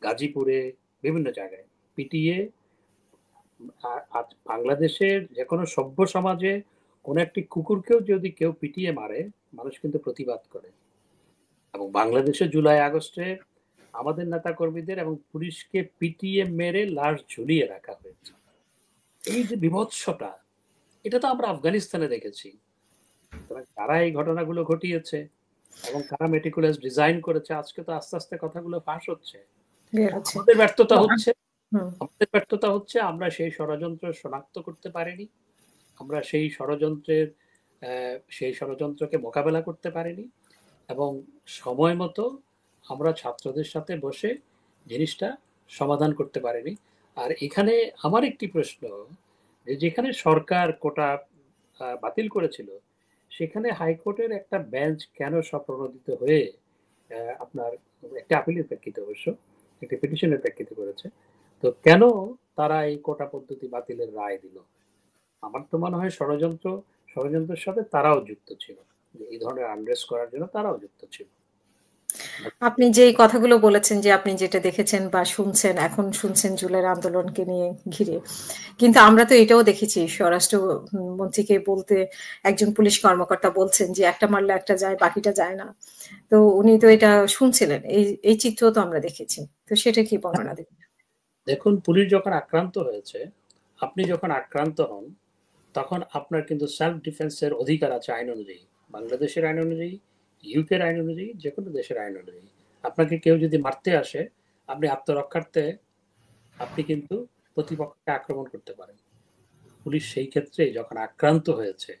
Speaker 1: গাজীপুরে, বিভিন্ন জায়গায় পিটিয়ে। আজ বাংলাদেশের যে কোনো সভ্য সমাজে কোনো একটি কুকুরকেও যদি কেউ পিটিয়ে মারে, মানুষ কিন্তু প্রতিবাদ করে। এবং বাংলাদেশে জুলাই আগস্টে আমাদের নেতা কর্মীদের এবং পুলিশকে পিটিয়ে মেরে লাশ ঝুলিয়ে রাখা হয়েছে। এই যে বিভৎসটা, এটা তো আমরা আফগানিস্তানে দেখেছি। কারা এই ঘটনাগুলো ঘটিয়েছে এবং কারা মেটিকুলাস ডিজাইন করেছে, আজকে তো আস্তে আস্তে কথাগুলো ফাঁস হচ্ছে। আমাদের ব্যর্থতা হচ্ছে, আমাদের ব্যর্থতা হচ্ছে আমরা সেই ষড়যন্ত্র শনাক্ত করতে পারিনি, আমরা সেই ষড়যন্ত্রকে মোকাবেলা করতে পারিনি, এবং সময় মতো আমরা ছাত্রদের সাথে বসে জিনিসটা সমাধান করতে পারিনি। আর এখানে আমার একটি প্রশ্ন, যে যেখানে সরকার কোটা বাতিল করেছিল, সেখানে হাইকোর্টের একটা বেঞ্চ কেন স্বপ্রণোদিত হয়ে আপনার একটা আপিলের প্রেক্ষিতে, অবশ্য একটি পিটিশনের প্রেক্ষিতে করেছে, তো কেন তারা এই কোটা পদ্ধতি বাতিলের রায় দিল? আমার তো মনে হয় ষড়যন্ত্রের সাথে তারাও যুক্ত ছিল, এই ধরনের আনরেস্ট করার জন্য তারাও যুক্ত ছিল।
Speaker 2: আপনি যে কথাগুলো বলেছেন যে আপনি যেটা দেখেছেন বা শুনছেন, এখন শুনছেন জুলাইয়ের আন্দোলনকে নিয়ে ঘিরে, কিন্তু আমরা তো এটাও দেখেছি স্বরাষ্ট্র মন্ত্রীকে বলতে, একজন পুলিশ কর্মকর্তা বলছেন যে একটা মারলে একটা যায়, বাকিটা যায় না। তো উনি তো এটা শুনছিলেন, এই চিত্র তো আমরা দেখেছি। তো সেটা কি বর্ণনা দেবেন?
Speaker 1: দেখুন, পুলিশ যখন আক্রান্ত হয়েছে, আপনি যখন আক্রান্ত হন, তখন আপনার কিন্তু সেলফ ডিফেন্সের অধিকার আছে আইন অনুযায়ী, বাংলাদেশের আইন অনুযায়ী, ইউকের আইন অনুযায়ী, যে কোনো দেশের আইন অনুযায়ী। আপনাকে কেউ যদি মারতে আসে, আপনি আত্মরক্ষার্থে আপনি কিন্তু প্রতিপক্ষকে আক্রমণ করতে পারেন। পুলিশ সেই ক্ষেত্রে যখন আক্রান্ত হয়েছে,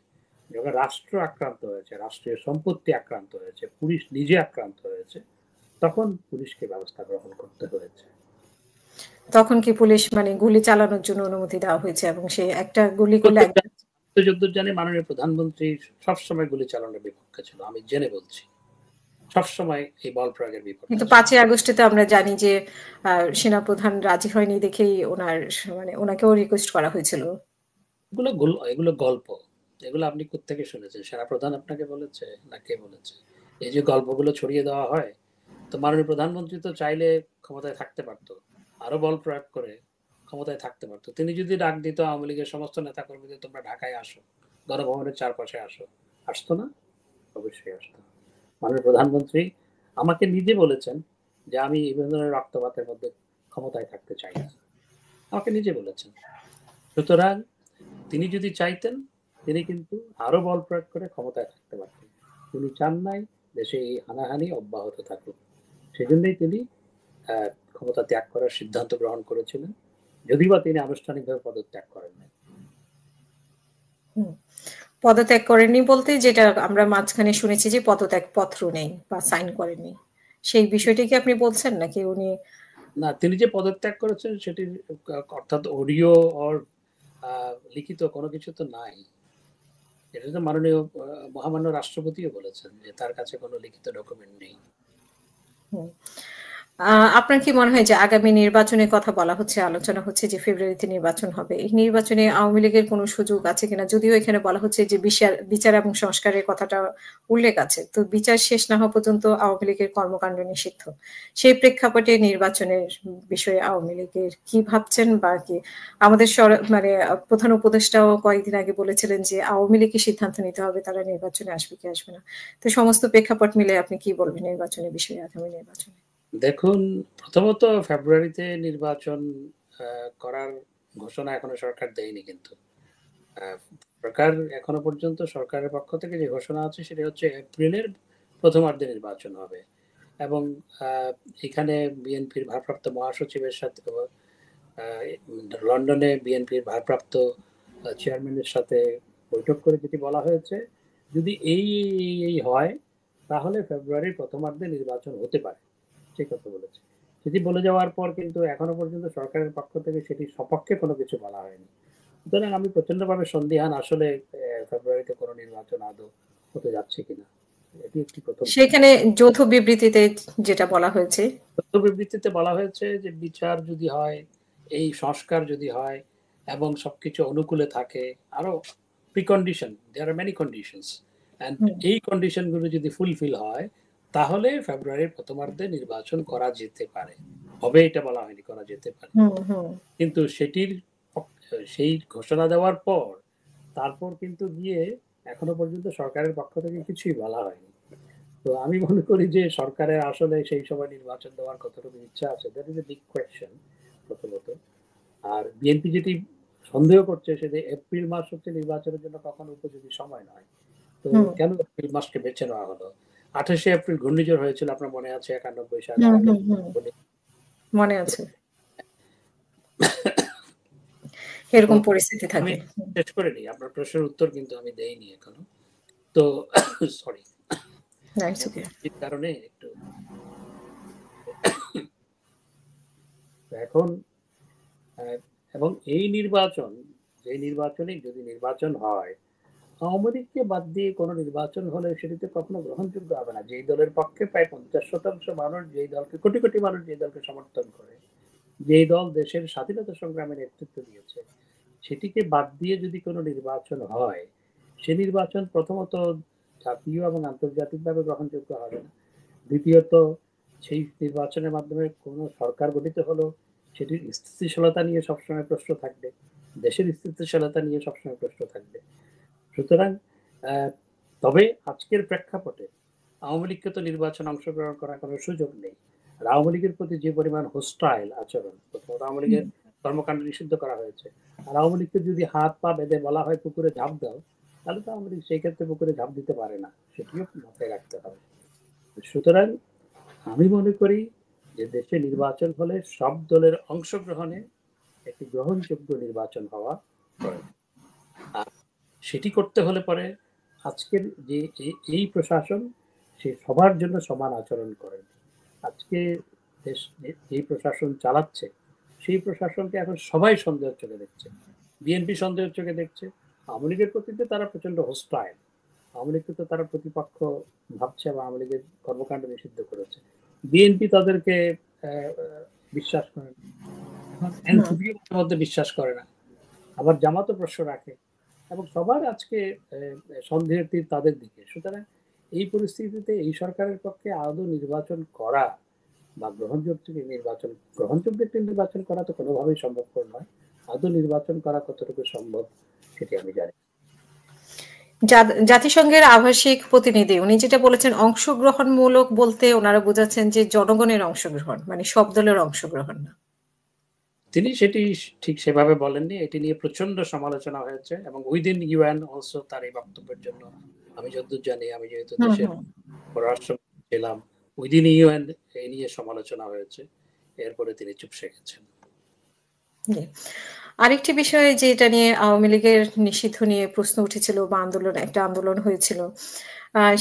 Speaker 1: যখন রাষ্ট্র আক্রান্ত হয়েছে, রাষ্ট্রীয় সম্পত্তি আক্রান্ত হয়েছে, পুলিশ নিজে আক্রান্ত হয়েছে, তখন পুলিশকে ব্যবস্থা গ্রহণ করতে হয়েছে।
Speaker 2: তখন কি পুলিশ মানে গুলি চালানোর জন্য অনুমতি দেওয়া হয়েছে, এবং সে একটা গুলি করলে
Speaker 1: যদ্দূর জানি মাননীয় প্রধানমন্ত্রী সবসময় গুলি চালানোর বিপক্ষে ছিল, আমি জেনে বলছি, সবসময় এই বল প্রয়োগের বিপক্ষে।
Speaker 2: কিন্তু 5ই আগস্টে তো আমরা জানি যে সেনাপ্রধান রাজি হয়নি দেখেই মানে ওনাকেও রিকোয়েস্ট করা হয়েছিল।
Speaker 1: এগুলো গল্প, এগুলো আপনি কোত্থেকে শুনেছেন? সেনাপ্রধান আপনাকে বলেছে না কে বলেছে? এই যে গল্পগুলো ছড়িয়ে দেওয়া হয়, তো মাননীয় প্রধানমন্ত্রী তো চাইলে ক্ষমতায় থাকতে পারতো, আরো বল প্রয়োগ করে ক্ষমতায় থাকতে পারতো। তিনি যদি ডাক দিত আওয়ামী লীগের সমস্ত নেতাকর্মীদের তোমরা ঢাকায় আসো, গণভবনের চারপাশে আসো, আসতো না? অবশ্যই আসতো। মাননীয় প্রধানমন্ত্রী আমাকে নিজে বলেছেন যে আমি এই ধরনের রক্তপাতের মধ্যে ক্ষমতায় থাকতে চাই না, আমাকে নিজে বলেছেন। সুতরাং তিনি যদি চাইতেন তিনি কিন্তু আরো বল প্রয়োগ করে ক্ষমতায় থাকতে পারতেন। তিনি চান নাই দেশে এই হানাহানি অব্যাহত থাকুক, সেজন্যই তিনি ক্ষমতা ত্যাগ করার সিদ্ধান্ত গ্রহণ করেছিলেন, যদিও বা তিনি আনুষ্ঠানিকভাবে পদত্যাগ করেন নাই।
Speaker 2: পদত্যাগ করেননি বলতে যেটা আমরা মাঝখানে শুনেছি যে পদত্যাগ পত্র নেই বা সাইন করেননি, সেই বিষয়টি কি আপনি বলছেন নাকি উনি?
Speaker 1: না, তিনি যে পদত্যাগ করেছেন সেটির অর্থাৎ অডিও অর লিখিত কোনো কিছু তো নাই। এটা তো মাননীয় মহামান্য রাষ্ট্রপতিও বলেছেন যে তার কাছে কোনো লিখিত ডকুমেন্ট নেই।
Speaker 2: আপনার কি মনে হয় যে আগামী নির্বাচনের কথা বলা হচ্ছে, আলোচনা হচ্ছে যে ফেব্রুয়ারিতে নির্বাচন হবে, এই নির্বাচনে আওয়ামী লীগের কোনো সুযোগ আছে কিনা? যদিও এখানে বলা হচ্ছে যে বিচার এবং সংস্কারের কথাটা উল্লেখ আছে, তো বিচার শেষ না হওয়া পর্যন্ত আওয়ামী লীগের কর্মকাণ্ড নিষিদ্ধ। সেই প্রেক্ষাপটে নির্বাচনের বিষয়ে আওয়ামী লীগের কি ভাবছেন বা কি? আমাদের মানে প্রধান উপদেষ্টাও কয়েকদিন আগে বলেছিলেন যে আওয়ামী লীগের সিদ্ধান্ত নিতে হবে তারা নির্বাচনে আসবে কি আসবে না। তো সমস্ত প্রেক্ষাপট মিলে আপনি কি বলবেন নির্বাচনের বিষয়ে, আগামী নির্বাচনে?
Speaker 1: দেখুন, প্রথমত ফেব্রুয়ারিতে নির্বাচন করার ঘোষণা এখনো সরকার দেয়নি, কিন্তু সরকার এখনো পর্যন্ত সরকারের পক্ষ থেকে যে ঘোষণা আছে সেটা হচ্ছে এপ্রিলের প্রথমার্ধে নির্বাচন হবে। এবং এখানে বিএনপির ভারপ্রাপ্ত মহাসচিবের সাথে লন্ডনে বিএনপির ভারপ্রাপ্ত চেয়ারম্যানের সাথে বৈঠক করে যেটি বলা হয়েছে, যদি এই হয় তাহলে ফেব্রুয়ারির প্রথমার্ধে নির্বাচন হতে পারে, সেই কথা বলেছে। সেটি বলে যাওয়ার পর কিন্তু এখনো পর্যন্ত সরকারের পক্ষ থেকে সেটির সপক্ষে কোনো কিছু বলা হয়নি। সুতরাং আমি প্রচন্ডভাবে সন্দিহান আসলে ফেব্রুয়ারিতে কোনো নির্বাচন আদৌ হতে যাচ্ছে কিনা। এটি একটি প্রথম।
Speaker 2: সেখানে যৌথ বিবৃতিতে যেটা বলা হয়েছে,
Speaker 1: যৌথ বিবৃতিতে বলা হয়েছে যে বিচার যদি হয়, এই সংস্কার যদি হয় এবং সবকিছু অনুকূলে থাকে, আরো precondition, there are many conditions, and এই কন্ডিশনগুলো যদি ফুলফিল হয় তাহলে ফেব্রুয়ারির প্রথমার্ধে নির্বাচন করা যেতে পারে। হবে এটা বলা হয়নি, করা যেতে পারে। কিন্তু সেটির সেই ঘোষণা দেওয়ার পর তারপর কিন্তু গিয়ে এখনো পর্যন্ত সরকারের পক্ষ থেকে কিছুই বলা হয়নি। তো আমি মনে করি যে সরকারের আসলে সেই সময় নির্বাচন দেওয়ার কতটুকু ইচ্ছা আছে, that is a big question প্রথমত। আর বিএনপি যেটি সন্দেহ করছে সেটা এপ্রিল মাস হচ্ছে নির্বাচনের জন্য কখনো উপযোগী সময় নয়। তো কেন এপ্রিল মাসকে বেছে নেওয়া হলো? 28শে এপ্রিল ঘূর্ণিঝড় হয়েছিল, আপনার মনে আছে? 91 সালে
Speaker 2: মনে আছে, এরকম পরিস্থিতি
Speaker 1: আমি
Speaker 2: থাকে।
Speaker 1: শেষ করে নিই, আপনার প্রশ্নের উত্তর কিন্তু আমি দেইনি এখনো। তো সরি, কারণে একটু এখন এবং এই নির্বাচন, যে নির্বাচনে যদি নির্বাচন হয়, আওয়ামী লীগকে বাদ দিয়ে কোনো নির্বাচন হলে সেটিতে কখনো গ্রহণযোগ্য হবে না। যেই দলের পক্ষে প্রায় 50% মানুষ, যেই দলকে কোটি কোটি মানুষ যেই দলকে সমর্থন করে, যেই দল দেশের স্বাধীনতা সংগ্রামে নেতৃত্ব দিয়েছে, সেটিকে বাদ দিয়ে যদি কোনো নির্বাচন হয়, সে নির্বাচন প্রথমত জাতীয় এবং আন্তর্জাতিকভাবে গ্রহণযোগ্য হবে না। দ্বিতীয়ত সেই নির্বাচনের মাধ্যমে কোনো সরকার গঠিত হলো সেটির স্থিতিশীলতা নিয়ে সবসময় প্রশ্ন থাকবে, দেশের স্থিতিশীলতা নিয়ে সবসময় প্রশ্ন থাকবে। সুতরাং তবে আজকের প্রেক্ষাপটে আওয়ামী লীগকে তো নির্বাচন অংশগ্রহণ করার কোনো সুযোগ নেই। আর আওয়ামী লীগের প্রতি যে পরিমাণ হোস্টাইল আচরণ, প্রথমত আওয়ামী লীগের কর্মকাণ্ড নিষিদ্ধ করা হয়েছে। আর আওয়ামী লীগকে যদি হাত পা বেঁধে বলা হয় পুকুরে ঝাঁপ দাও, তাহলে তো আওয়ামী লীগ সেই ক্ষেত্রে পুকুরে ঝাঁপ দিতে পারে না, সেটিও মাথায় রাখতে হবে। সুতরাং আমি মনে করি যে দেশে নির্বাচন হলে সব দলের অংশগ্রহণে একটি গ্রহণযোগ্য নির্বাচন হওয়া প্রয়োজন। আর সেটি করতে হলে পরে আজকের যে এই প্রশাসন, সে সবার জন্য সমান আচরণ করেন। আজকে দেশ এই প্রশাসন চালাচ্ছে, সেই প্রশাসনকে এখন সবাই সন্দেহের চোখে দেখছে। বিএনপি সন্দেহের চোখে দেখছে, আওয়ামী লীগের প্রতি তারা প্রচন্ড হোস্টাইল, আওয়ামী লীগকে তো তারা প্রতিপক্ষ ভাবছে বা আওয়ামী লীগের কর্মকাণ্ড নিষিদ্ধ করেছে। বিএনপি তাদেরকে বিশ্বাস করে না, এখন এনসিপির মধ্যে বিশ্বাস করে না, আবার জামাতও প্রশ্ন রাখে, এবং সবার আজকে সন্দেহের তীর তাদের দিকে। সুতরাং এই পরিস্থিতিতে এই সরকারের পক্ষে আদৌ নির্বাচন করা বা গ্রহণযোগ্য একটি নির্বাচন করা তো কোনোভাবেই সম্ভবপর নয়। আদৌ নির্বাচন করা কতটুকু সম্ভব সেটি আমি জানি।
Speaker 2: জাতিসংঘের আবাসিক প্রতিনিধি উনি যেটা বলেছেন অংশগ্রহণমূলক বলতে ওনারা বোঝাচ্ছেন যে জনগণের অংশগ্রহণ, মানে সব দলের অংশগ্রহণ না।
Speaker 1: তিনি সেটি ঠিক সেভাবে বলেননি। এটি নিয়ে প্রচন্ড সমালোচনা হয়েছে এবং উইদিন ইউএন অলসো তার এই বক্তব্যের জন্য, আমি যতদূর জানি, আমি যেহেতু দেশের পররাষ্ট্র ছিলাম, উইদিন ইউএন এই নিয়ে সমালোচনা হয়েছে। এরপরে তিনি চুপসে গেছেন।
Speaker 2: আরেকটি বিষয় যেটা নিয়ে আওয়ামী লীগের নিষিদ্ধ নিয়ে প্রশ্ন উঠেছিল বা একটা আন্দোলন হয়েছিল,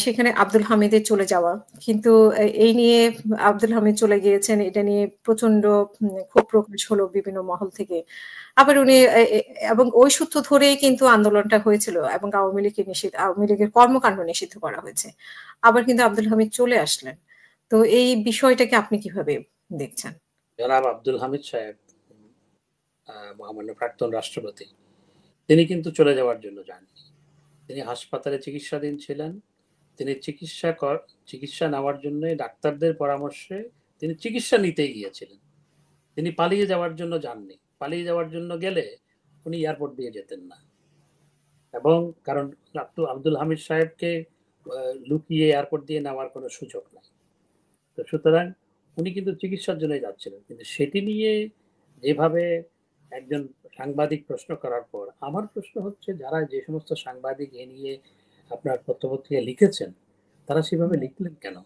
Speaker 2: সেখানে আব্দুল হামিদের চলে যাওয়া। কিন্তু এই নিয়ে আব্দুল হামিদ চলে গিয়েছেন, এটা নিয়ে প্রচন্ড ক্ষোভ প্রকাশ হলো বিভিন্ন মহল থেকে। আবার উনি এবং ওই সূত্র ধরেই কিন্তু আন্দোলনটা হয়েছিল এবং আওয়ামী লীগের কর্মকাণ্ড নিষিদ্ধ করা হয়েছে। আবার কিন্তু আব্দুল হামিদ চলে আসলেন। তো এই বিষয়টাকে আপনি কিভাবে দেখছেন?
Speaker 1: জনাব আব্দুল হামিদ সাহেব, মহামান্য প্রাক্তন রাষ্ট্রপতি, তিনি কিন্তু চলে যাওয়ার জন্য যাননি। তিনি হাসপাতালে চিকিৎসাধীন ছিলেন। তিনি চিকিৎসা নেওয়ার জন্য ডাক্তারদের পরামর্শে তিনি চিকিৎসা নিতেই গিয়েছিলেন। তিনি পালিয়ে যাওয়ার জন্য যাননি। পালিয়ে যাওয়ার জন্য গেলে উনি এয়ারপোর্ট দিয়ে যেতেন না। এবং কারণ আব্দুল হামিদ সাহেবকে লুকিয়ে এয়ারপোর্ট দিয়ে নেওয়ার কোনো সুযোগ নাই। তো সুতরাং উনি কিন্তু চিকিৎসার জন্যই যাচ্ছিলেন। কিন্তু সেটি নিয়ে যেভাবে একজন সাংবাদিক প্রশ্ন করার পর, আমার প্রশ্ন হচ্ছে যারা যে সমস্ত সাংবাদিক এ নিয়ে আপনার পত্রপত্রিকায় লিখেছেন, তারা সেভাবে লিখলেন কেন?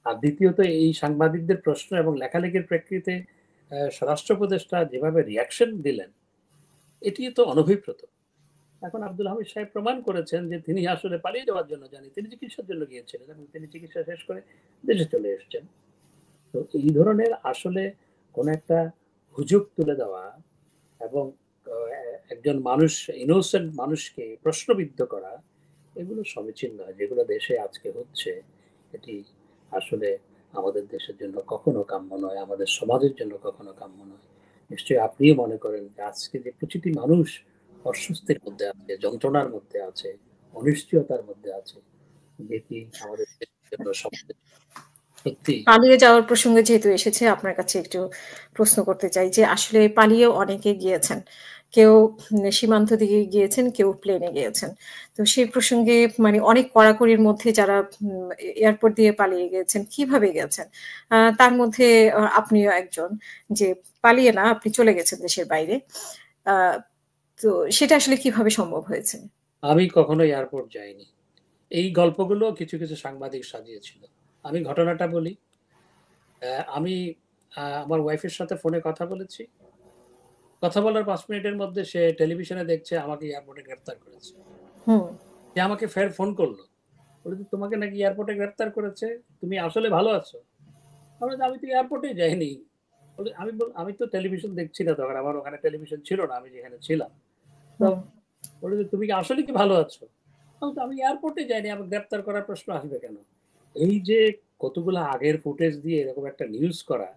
Speaker 1: আর দ্বিতীয়ত, এই সাংবাদিকদের প্রশ্ন এবং লেখালেখির প্রেক্ষিতে স্বরাষ্ট্র উপদেষ্টা যেভাবে রিয়াকশন দিলেন, এটি তো অনভিপ্রেত। এখন আব্দুল হামিদ সাহেব প্রমাণ করেছেন যে তিনি আসলে পালিয়ে যাওয়ার জন্য যাননি, তিনি চিকিৎসার জন্য গিয়েছিলেন এবং তিনি চিকিৎসা শেষ করে দেশে চলে এসেছেন। তো এই ধরনের আসলে কোন একটা হুজুগ তুলে দেওয়া এবং একজন মানুষ, ইনোসেন্ট মানুষকে প্রশ্নবিদ্ধ করা, এগুলো সমীচীন নয়। যেগুলো দেশে আজকে হচ্ছে, এটি আসলে আমাদের দেশের জন্য কখনো কাম্য নয়, আমাদের সমাজের জন্য কখনো কাম্য নয়। নিশ্চয়ই আপনিও মনে করেন যে আজকে যে প্রতিটি মানুষ অস্বস্তির মধ্যে আছে, যন্ত্রণার মধ্যে আছে, অনিশ্চয়তার মধ্যে আছে, যেটি আমাদের দেশের জন্য সমাজের সত্যি।
Speaker 2: পালিয়ে যাওয়ার প্রসঙ্গে যেহেতু এসেছে, আপনার কাছে একটু প্রশ্ন করতে চাই যে আসলে পালিয়েও অনেকে গিয়েছেন। কেউ সীমান্ত দিয়ে গিয়েছেন, কেউ প্লেনে গিয়েছেন। তো সেই প্রসঙ্গে মানে অনেক কড়াকড়ির মধ্যে যারা এয়ারপোর্ট দিয়ে পালিয়ে গিয়েছেন, কিভাবে গেছেন? তার মধ্যে আপনিও একজন, যে পালিয়ে না, আপনি চলে গেছেন দেশের বাইরে। তো সেটা আসলে কিভাবে সম্ভব হয়েছে?
Speaker 1: আমি কখনো এয়ারপোর্ট যাইনি। এই গল্পগুলো কিছু কিছু সাংবাদিক সাজিয়েছিল। আমি ঘটনাটা বলি। আমি আমার ওয়াইফের সাথে ফোনে কথা বলেছি। কথা বলার 5 মিনিটের মধ্যে সে টেলিভিশনে দেখছে আমাকে এয়ারপোর্টে গ্রেফতার করেছে। সে আমাকে ফের ফোন করলো, বলে যে তোমাকে নাকি এয়ারপোর্টে গ্রেফতার করেছে, তুমি আসলে ভালো আছো? আমি তো এয়ারপোর্টে যাইনি। আমি তো টেলিভিশন দেখছি না তখন, আমার ওখানে টেলিভিশন ছিল না আমি যেখানে ছিলাম। তো বলে যে তুমি কি আসলে কি ভালো আছো? আমি এয়ারপোর্টে যাইনি, আমাকে গ্রেফতার করার প্রশ্ন আসবে কেন? এই যে কতগুলো আগের ফুটেজ দিয়ে এরকম একটা নিউজ করা,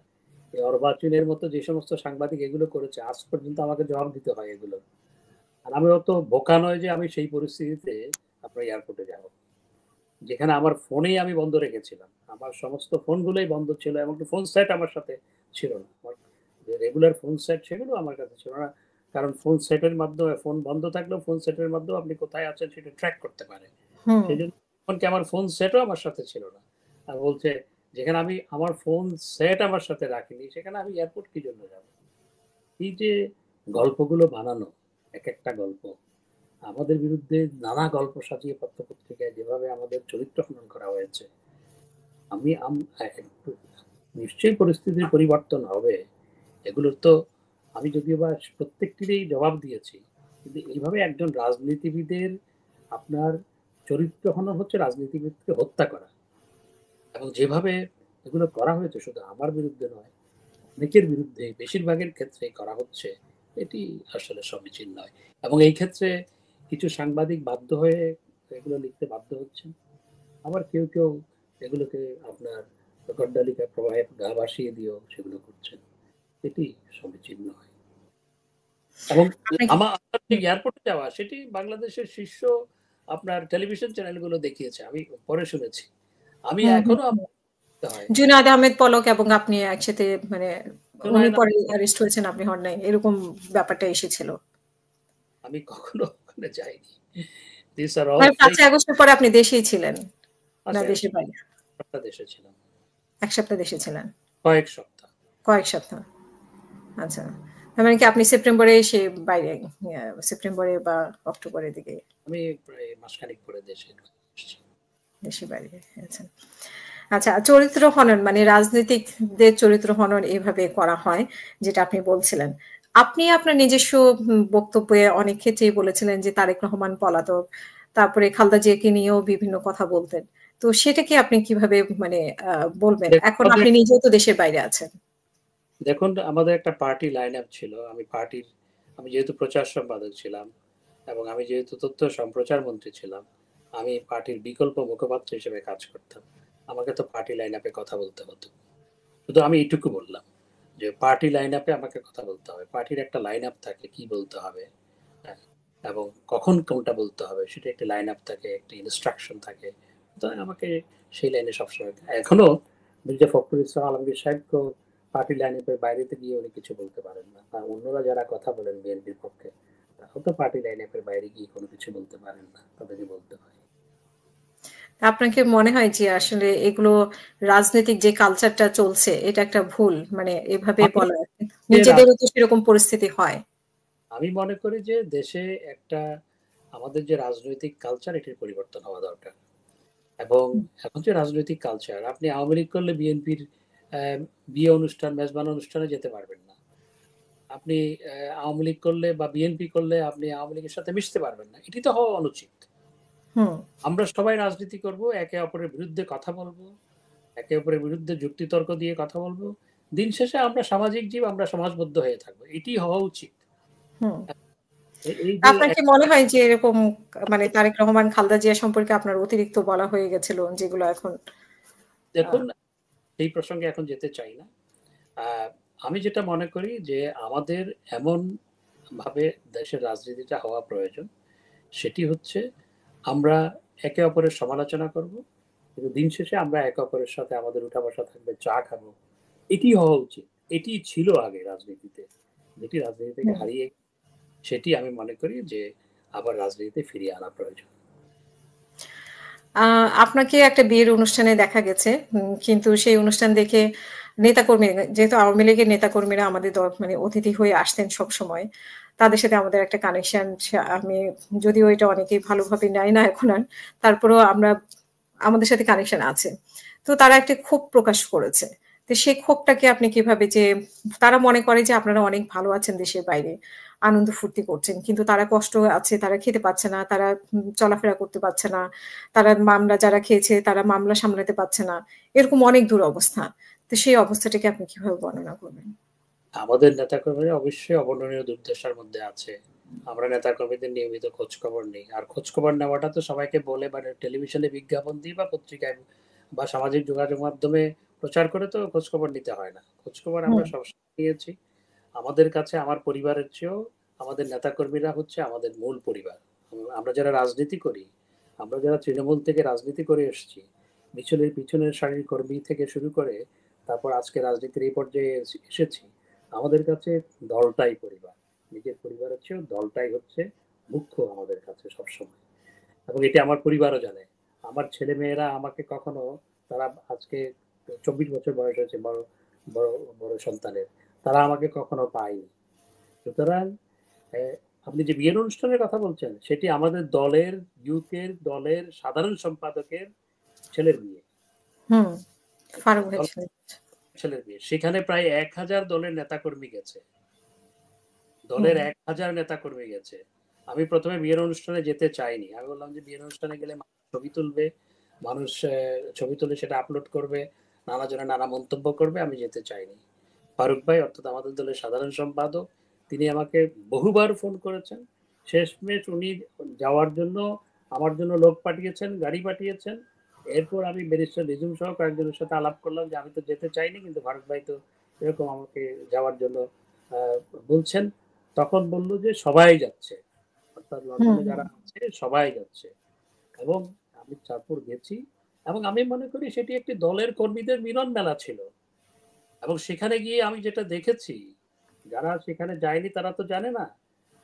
Speaker 1: এই অর্বাচীনের মতো যে সমস্ত সাংবাদিক এগুলো করেছে, আজ পর্যন্ত আমাকে জবাব দিতে হয় এগুলো। আর আমি অত বোকা নয় যে আমি সেই পরিস্থিতিতে আপনার এয়ারপোর্টে যাব, যেখানে আমার ফোনেই আমি বন্ধ রেখেছিলাম। আমার সমস্ত ফোনগুলোই বন্ধ ছিল এবং ফোন সেট আমার সাথে ছিল না। আমার যে রেগুলার ফোন সেট সেগুলো আমার কাছে ছিল না। কারণ ফোন সেটের মাধ্যমে, ফোন বন্ধ থাকলেও ফোন সেটের মাধ্যমে আপনি কোথায় আছেন সেটা ট্র্যাক করতে পারে। সেজন্য এমনকি আমার ফোন সেটও আমার সাথে ছিল না। আর বলছে যেখানে আমি আমার ফোন সেট আমার সাথে রাখিনি, সেখানে আমি এয়ারপোর্ট কি জন্য যাব? এই যে গল্পগুলো বানানো, এক একটা গল্প আমাদের বিরুদ্ধে, নানা গল্প সাজিয়ে পত্রপত্রিকায় যেভাবে আমাদের চরিত্র খনন করা হয়েছে, আমি নিশ্চয়ই পরিস্থিতির পরিবর্তন হবে। এগুলোর তো আমি যদিও বা প্রত্যেকটিরই জবাব দিয়েছি, কিন্তু এইভাবে একজন রাজনীতিবিদের আপনার চরিত্র হনন হচ্ছে রাজনীতিবিদকে হত্যা করা। এবং যেভাবে এগুলো করা হয়েছে শুধু আমার বিরুদ্ধে নয়, অনেকের বিরুদ্ধে, বেশিরভাগের ক্ষেত্রে করা হচ্ছে, এটি আসলে সমীচীন নয়। এবং এই ক্ষেত্রে কিছু সাংবাদিক বাধ্য হয়ে এগুলো লিখতে বাধ্য হচ্ছেন। আবার কেউ কেউ এগুলোকে আপনার গড্ডালিকার প্রবাহে গা ভাসিয়ে দিয়েও সেগুলো করছেন। এটি সমীচীন নয়। এবং আমার যে এয়ারপোর্টে যাওয়া, সেটি বাংলাদেশের শীর্ষ আপনার টেলিভিশন চ্যানেলগুলো দেখিয়েছে। আমি পরে শুনেছি। আমি
Speaker 2: হুম, হুম,
Speaker 1: এখনো
Speaker 2: হুম।
Speaker 1: হয়।
Speaker 2: জুনায়েদ আহমেদ পলক এবং আপনি একসাথে মানে উনি
Speaker 1: জুনায়েদ
Speaker 2: পরে
Speaker 1: আহমেদ
Speaker 2: অ্যারেস্ট হয়েছেন, আপনি হন নাই। এরকম ব্যাপারটা এসেছিল।
Speaker 1: আমি কখনো ওখানে যাইনি। These are all
Speaker 2: মানে ৫ই
Speaker 1: fake
Speaker 2: আগস্টের পরে আপনি দেশেই ছিলেন। না
Speaker 1: ৫ই
Speaker 2: দেশের
Speaker 1: আগস্ট
Speaker 2: বাইরে?
Speaker 1: সপ্তাহ দেশে ছিলাম।
Speaker 2: ১ সপ্তাহ দেশে ছিলেন।
Speaker 1: কয়েক সপ্তাহ।
Speaker 2: কয়েক সপ্তাহ। আচ্ছা। তার মানে কি আপনি সেপ্টেম্বরে এসে বাইরে সেপ্টেম্বরে বা অক্টোবরের দিকে
Speaker 1: আমি প্রায় মাসখানেক পরে দেশে এসেছি।
Speaker 2: দেশের বাইরে গেছেন। আচ্ছা, চরিত্র হনন মানে রাজনীতিকদের চরিত্র হনন এভাবে করা হয়, যেটা আপনি বলছিলেন। আপনি আপনার নিজস্ব বক্তব্যে অনেক ক্ষেত্রেই বলেছিলেন যে তারেক রহমান পলাতক। তারপরে খালেদা জিয়াকে নিয়েও বিভিন্ন কথা বলতেন। তো সেটাকে আপনি কিভাবে মানে বলবেন?
Speaker 1: দেখুন
Speaker 2: এখন
Speaker 1: আমাদের
Speaker 2: আপনি নিজেও তো দেশের বাইরে আছেন।
Speaker 1: দেখুন আমাদের একটা পার্টি লাইন আপ ছিল। আমি যেহেতু প্রচার সম্পাদক ছিলাম এবং আমি যেহেতু তথ্য সম্প্রচার মন্ত্রী ছিলাম, আমি পার্টির বিকল্প মুখপাত্র হিসেবে কাজ করতাম। আমাকে তো পার্টি লাইন আপে কথা বলতে হতো। শুধু আমি এইটুকু বললাম যে পার্টি লাইন আপে আমাকে কথা বলতে হবে। পার্টির একটা লাইন আপ থাকে কি বলতে হবে, হ্যাঁ, এবং কখন কোনটা বলতে হবে সেটা একটা লাইন আপ থাকে, একটা ইনস্ট্রাকশন থাকে। তো আমাকে সেই লাইনে সবসময় এখনো মির্জা ফখরুল ইসলাম আলমগীর সাহেব তো পার্টি লাইন আপের বাইরেতে গিয়ে উনি কিছু বলতে পারেন না, আর অন্যরা যারা কথা বলেন বিএনপির পক্ষে তারাও তো পার্টি লাইন আপের বাইরে গিয়ে কোনো কিছু বলতে পারেন না, তাদেরকে বলতে হয়।
Speaker 2: আপনাকে মনে হয় যে আসলে এগুলো রাজনৈতিক যে কালচারটা চলছে এটা একটা ভুল? মানে এভাবে
Speaker 1: আমি
Speaker 2: বলা
Speaker 1: যে
Speaker 2: নিজেদেরও তো সেরকম পরিস্থিতি হয়।
Speaker 1: আমি মনে করি যে দেশে একটা আমাদের যে রাজনৈতিক কালচার এটির পরিবর্তন হওয়া দরকার। এবং এখন যে রাজনৈতিক কালচার, আপনি আওয়ামী লীগ করলে বিএনপির বিয়ে অনুষ্ঠান মেজবান অনুষ্ঠানে যেতে পারবেন না। আপনি আওয়ামী লীগ করলে বা বিএনপি করলে আপনি আওয়ামী লীগের সাথে মিশতে পারবেন না, এটি তো হওয়া অনুচিত।
Speaker 2: হুম।
Speaker 1: আমরা সবাই রাজনীতি করব, একে অপরের বিরুদ্ধে কথা বলবো, একে অপরের বিরুদ্ধে যুক্তিতর্ক দিয়ে কথা বলবো। দিন শেষে আমরা সামাজিক জীব, আমরা সমাজবদ্ধ হয়ে থাকবো, এটি হওয়া উচিত।
Speaker 2: হুম।
Speaker 1: এই যে
Speaker 2: আপনার কি মনে হয় যে এরকম মানে তারেক রহমান, খালেদা জিয়া সম্পর্কে আপনার অতিরিক্ত বলা হয়ে গেছিল যেগুলো এখন আ
Speaker 1: দেখুন এই প্রসঙ্গে এখন যেতে চাই না। আমি যেটা মনে করি যে আমাদের এমন ভাবে দেশের রাজনীতিটা হওয়া প্রয়োজন, সেটি হচ্ছে আমরা একে অপরের সমালোচনা করব, কিন্তু দিন শেষে আমরা একে অপরের সাথে আমাদের উঠা বসা থাকবে, চা খাবো, এটি হওয়া উচিত। এটি ছিল আগে রাজনীতিতে, যেটি রাজনীতি থেকে
Speaker 2: হুম।
Speaker 1: হারিয়ে সেটি আমি মনে করি যে আবার রাজনীতিতে ফিরিয়ে আনা প্রয়োজন।
Speaker 2: আ আপনাকে একটা বিয়ের অনুষ্ঠানে দেখা গেছে। কিন্তু সেই অনুষ্ঠান দেখে নেতাকর্মী যেহেতু আওয়ামী লীগের নেতাকর্মীরা আমাদের মানে অতিথি হয়ে আসতেন সবসময়। তাদের সাথে আমাদের একটা কানেকশন আমি যদিও এটা অনেকেই ভালোভাবে নেয় না এখন আর। তারপরেও আমাদের সাথে কানেকশন আছে। তো তারা একটা ক্ষোভ প্রকাশ করেছে। তো সেই ক্ষোভটাকে আপনি কিভাবে যে তারা মনে করে যে আপনারা অনেক ভালো আছেন দেশের বাইরে। আনন্দ ফুর্তি করছেন। কিন্তু তারা কষ্ট আছে, তারা খেতে পাচ্ছে না, তারা চলাফেরা করতে পারছে না। তারা মামলা যারা খেয়েছে তারা মামলা সামলাতে পারছে না। এরকম অনেক দুরবস্থা। তো সেই অবস্থাটাকে আপনি কিভাবে বর্ণনা করবেন?
Speaker 1: আমাদের নেতাকর্মীরা অবশ্যই অবর্ণনীয় দুর্দশার মধ্যে আছে। আমরা নেতাকর্মীদের নিয়মিত খোঁজখবর নেই। আর খোঁজখবর নেওয়াটা তো সবাইকে বলে বা টেলিভিশনে বিজ্ঞাপন দিয়ে বা পত্রিকায় বা সামাজিক যোগাযোগ মাধ্যমে প্রচার করে তো খোঁজখবর নিতে হয় না। খোঁজখবর আমরা
Speaker 2: হুম,
Speaker 1: সবসময় নিয়েছি। আমাদের কাছে আমার পরিবারের চেয়েও আমাদের নেতাকর্মীরা হচ্ছে আমাদের মূল পরিবার। আমরা যারা রাজনীতি করি, আমরা যারা তৃণমূল থেকে রাজনীতি করে এসেছি, পিছনের সারির কর্মী থেকে শুরু করে তারপর আজকে রাজনীতির এই পর্যায়ে এসেছি, আমাদের কাছে দলটাই পরিবার। নিজের পরিবারের চেয়েও দলটাই হচ্ছে মুখ্য আমাদের কাছে সবসময়। এবং এটা আমার পরিবারও জানে। আমার ছেলেমেয়েরা আমাকে কখনো, তারা আজকে ২৪ বছর বয়স হয়েছে বড় বড় বড় সন্তানের। তারা আমাকে কখনো পায়নি। সুতরাং এ আপনি যে বিয়ের অনুষ্ঠানের কথা বলছেন, সেটি আমাদের দলের সাধারণ সম্পাদকের ছেলের বিয়ে।
Speaker 2: হুম। ফারুক ভাই
Speaker 1: দল
Speaker 2: ছিলেন।
Speaker 1: ছেলের বিয়ে। সেখানে প্রায় ১,০০০ দলের নেতাকর্মী গেছে।
Speaker 2: হুম,
Speaker 1: দলের ১,০০০ নেতাকর্মী গেছে। আমি ১ম এ বিয়ের অনুষ্ঠানে যেতে চাইনি। আমি বললাম যে বিয়ের অনুষ্ঠানে গেলে মানুষ ছবি তুলবে, মানুষ ছবি তুলে সেটা আপলোড করবে, নানা জনে নানা মন্তব্য করবে, আমি যেতে চাইনি। ফারুক ভাই অর্থাৎ আমাদের দলের সাধারণ সম্পাদক, তিনি আমাকে বহুবার ফোন করেছেন। শেষমেশ উনি যাওয়ার জন্য আমার জন্য লোক পাঠিয়েছেন, গাড়ি পাঠিয়েছেন। এরপর আমি ব্যারিস্টার রিজভী সহ কয়েকজনের সাথে আলাপ করলাম যে আমি তো যেতে চাইনি, কিন্তু ফারুক ভাই তো এরকম আমাকে যাওয়ার জন্য আ বলছেন। তখন বলল যে সবাই যাচ্ছে। অর্থাৎ
Speaker 2: হুম,
Speaker 1: লন্ডনে
Speaker 2: হুম।
Speaker 1: যারা আছে সবাই যাচ্ছে। এবং আমি চাঁদপুর গেছি এবং আমি মনে করি সেটি একটি দলের কর্মীদের মিলন মেলা ছিল। এবং সেখানে গিয়ে আমি যেটা দেখেছি, যারা সেখানে যায়নি তারা তো জানে না।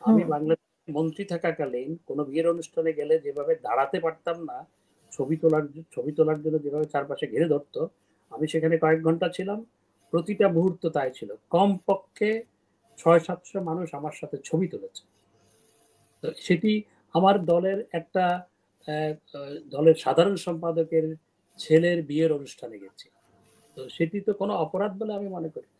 Speaker 1: আমি
Speaker 2: হুম,
Speaker 1: বাংলাদেশের মন্ত্রী থাকাকালীন কোনো বিয়ের অনুষ্ঠানে গেলে যেভাবে দাঁড়াতে পারতাম না, ছবি তোলার জন্য যেভাবে চারপাশে ঘিরে ধরতো, আমি সেখানে কয়েক ঘন্টা ছিলাম। প্রতিটা মুহূর্ত তাই ছিল। কমপক্ষে ৬০০-৭০০ মানুষ আমার সাথে ছবি তুলেছে। তো সেটি আমার দলের একটা দলের সাধারণ সম্পাদকের ছেলের বিয়ের অনুষ্ঠানে গেছি। তো সেটি তো কোনো অপরাধ বলে আমি মনে করি না।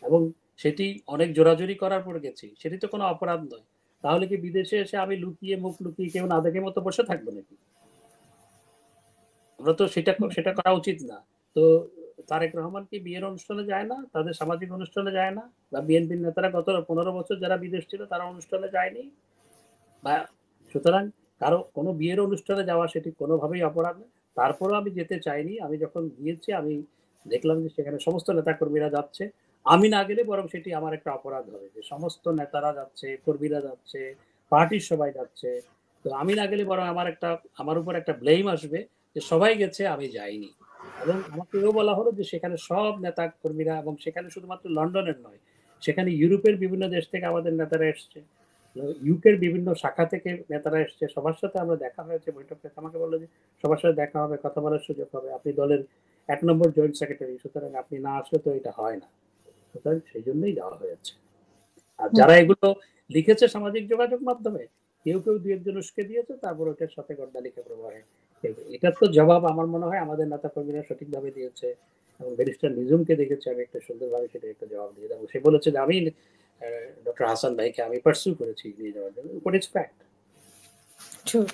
Speaker 1: এবং সেটি অনেক জোরাজুরি করার পর গেছি। সেটি তো কোনো অপরাধ নয়। তাহলে কি বিদেশে এসে আমি লুকিয়ে মুখ লুকিয়ে কেউ না দেখে মতো বসে থাকবো নাকি? আমরা তো সেটা করা উচিত না। তো তারেক রহমান কি বিয়ের অনুষ্ঠানে যায় না? তাদের সামাজিক অনুষ্ঠানে যায় না? বা বিএনপির নেতারা গত ১৫ বছর যারা বিদেশ ছিল তারা অনুষ্ঠানে যায়নি? বা সুতরাং কারো কোনো বিয়ের অনুষ্ঠানে যাওয়া সেটি কোনোভাবেই অপরাধ নয়। তারপরেও আমি যেতে চাইনি। আমি যখন গিয়েছি আমি দেখলাম যে সেখানে সমস্ত নেতাকর্মীরা যাচ্ছে। আমি না গেলে বরং সেটি আমার একটা অপরাধ হবে যে সমস্ত নেতারা যাচ্ছে, কর্মীরা যাচ্ছে, পার্টির সবাই যাচ্ছে। তো আমি না গেলে বরং আমার উপর একটা ব্লেম আসবে যে সবাই গেছে আমি যাইনি। এবং আমাকে এও বলা হলো যে সেখানে সব নেতা কর্মীরা এবং সেখানে শুধুমাত্র লন্ডনের নয়, সেখানে ইউরোপের বিভিন্ন দেশ থেকে আমাদের নেতারা এসছে। ইউকের বিভিন্ন শাখা থেকে নেতারা এসছে, সবার সাথে আমরা দেখা হয়েছে, বৈঠকে আমাকে বললো যে সবার সাথে দেখা হবে, কথা বলার সুযোগ হবে, আপনি দলের ১ নম্বর জয়েন্ট সেক্রেটারি, সুতরাং আপনি না আসলে তো এটা হয় না। সুতরাং সেই জন্যই যাওয়া হয়েছে। আর
Speaker 2: হুম,
Speaker 1: যারা এগুলো লিখেছে সামাজিক যোগাযোগ মাধ্যমে, কেউ কেউ দু একজন উস্কে দিয়েছে, তারপর ওটার সাথে গড্ডালিকা প্রবাহে এটার তো জবাব আমার মনে হয় আমাদের নেতা কর্মীরা সঠিকভাবে দিয়েছে। এবং ব্যারিস্টার নিজুমকে দেখেছি আমি একটা সুন্দরভাবে সেটা একটা জবাব দিয়ে দেবো। সে বলেছে যে আমি ডক্টর হাসান ভাইকে আমি পার্সু করেছি নিয়ে যাওয়ার জন্য, বাট ইটস ফ্যাক্ট।
Speaker 2: true.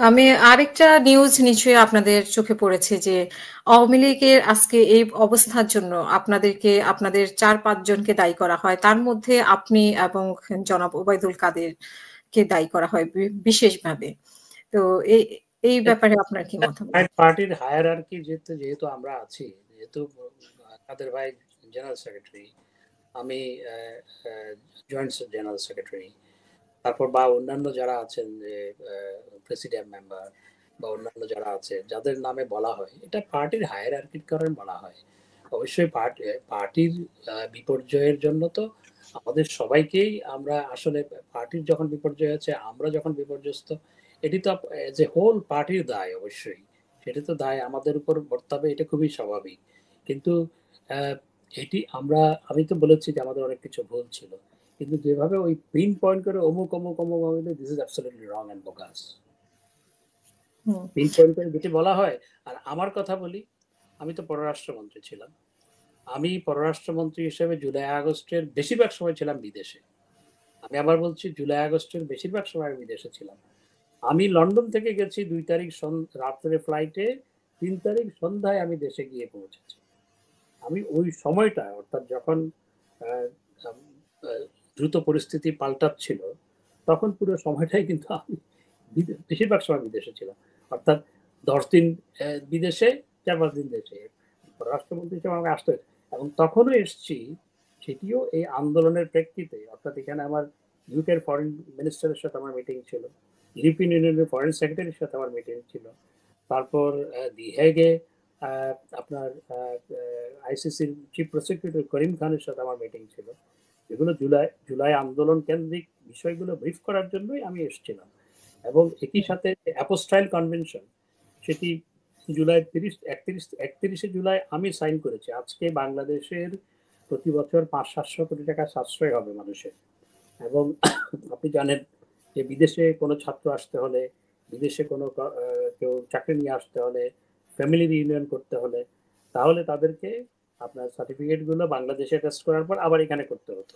Speaker 2: আমি আরেকটা নিউজ নিশ্চয়ই আপনাদের চোখে পড়েছে যে আওয়ামী লীগের আজকে এই অবস্থার জন্য আপনাদের ৪-৫ জনকে দায়ী করা হয়। তার মধ্যে আপনি এবং জনাব ওবায়দুল কাদেরকে দায়ী করা হয় বিশেষভাবে। তো এই এই ব্যাপারে আপনার কি মতামত?
Speaker 1: পার্টির হায়ারার্কি যেহেতু যেহেতু আমরা আছি, যেহেতু কাদের ভাই জেনারেল সেক্রেটারি, আমি জয়েন্ট জেনারেল সেক্রেটারি, তারপর বা অন্যান্য যারা আছেন যে প্রেসিডেন্ট মেম্বার বা অন্যান্য যারা আছে যাদের নামে বলা হয়, এটা পার্টির হায়ারার্কির কারণে বলা হয়। অবশ্যই পার্টির বিপর্যয়ের জন্য তো আমাদের সবাইকেই আমরা আসলে পার্টির যখন বিপর্যয় হচ্ছে, আমরা যখন বিপর্যস্ত, এটি তো যে হোল পার্টির দায় অবশ্যই। সেটা তো দায় আমাদের উপর বর্তাবে, এটা খুবই স্বাভাবিক। কিন্তু আহ, এটি আমি তো বলেছি যে আমাদের অনেক কিছু ভুল ছিল, কিন্তু যেভাবে ওই পিন পয়েন্ট করে অমুক অমুক অমুক অমুক, this is absolutely wrong and bogus.
Speaker 2: Hmm,
Speaker 1: pin point করে যেটি বলা হয়। আর আমার কথা বলি, আমি তো পররাষ্ট্রমন্ত্রী ছিলাম। আমি পররাষ্ট্রমন্ত্রী হিসেবে জুলাই আগস্টের বেশিরভাগ সময় ছিলাম বিদেশে। আমি আবার বলছি জুলাই আগস্টের বেশিরভাগ সময় আমি বিদেশে ছিলাম। আমি লন্ডন থেকে গেছি ২ তারিখ রাত্রে ফ্লাইটে, ৩ তারিখ সন্ধ্যায় আমি দেশে গিয়ে পৌঁছেছি। আমি ওই সময়টা অর্থাৎ যখন আহ, আহ, দ্রুত পরিস্থিতি পাল্টাচ্ছিল, তখন পুরো সময়টাই কিন্তু আমি বেশিরভাগ সময় বিদেশে ছিলাম। অর্থাৎ ১০ দিন বিদেশে, ৪-৫ দিন দেশে। রাষ্ট্রমন্ত্রী হিসেবে আমাকে আসতে হয়েছে। এবং তখনও এসছি, সেটিও এই আন্দোলনের প্রেক্ষিতে। অর্থাৎ এখানে আমার ইউকের ফরেন মিনিস্টারের সাথে আমার মিটিং ছিল, ইউরোপিয়ান ইউনিয়নের ফরেন সেক্রেটারির সাথে আমার মিটিং ছিল, তারপর দি হেগে আপনার আইসিসির চিফ প্রসিকিউটর করিম খানের সাথে আমার মিটিং ছিল। এগুলো জুলাই জুলাই আন্দোলন কেন্দ্রিক বিষয়গুলো ব্রিফ করার জন্যই আমি এসেছিলাম। এবং একই সাথে অ্যাপোস্টাইল কনভেনশন, সেটি জুলাই 31শে জুলাই আমি সাইন করেছি। আজকে বাংলাদেশের প্রতি বছর ৫00-৭০০ কোটি টাকা সাশ্রয় হবে মানুষের। এবং আপনি জানেন যে বিদেশে কোনো ছাত্র আসতে হলে, বিদেশে কোনো কেউ চাকরি নিয়ে আসতে হলে, ফ্যামিলি রিউনিয়ন করতে হলে, তাহলে তাদেরকে আপনার সার্টিফিকেট গুলো বাংলাদেশে টেস্ট করার পর আবার এখানে করতে হতো।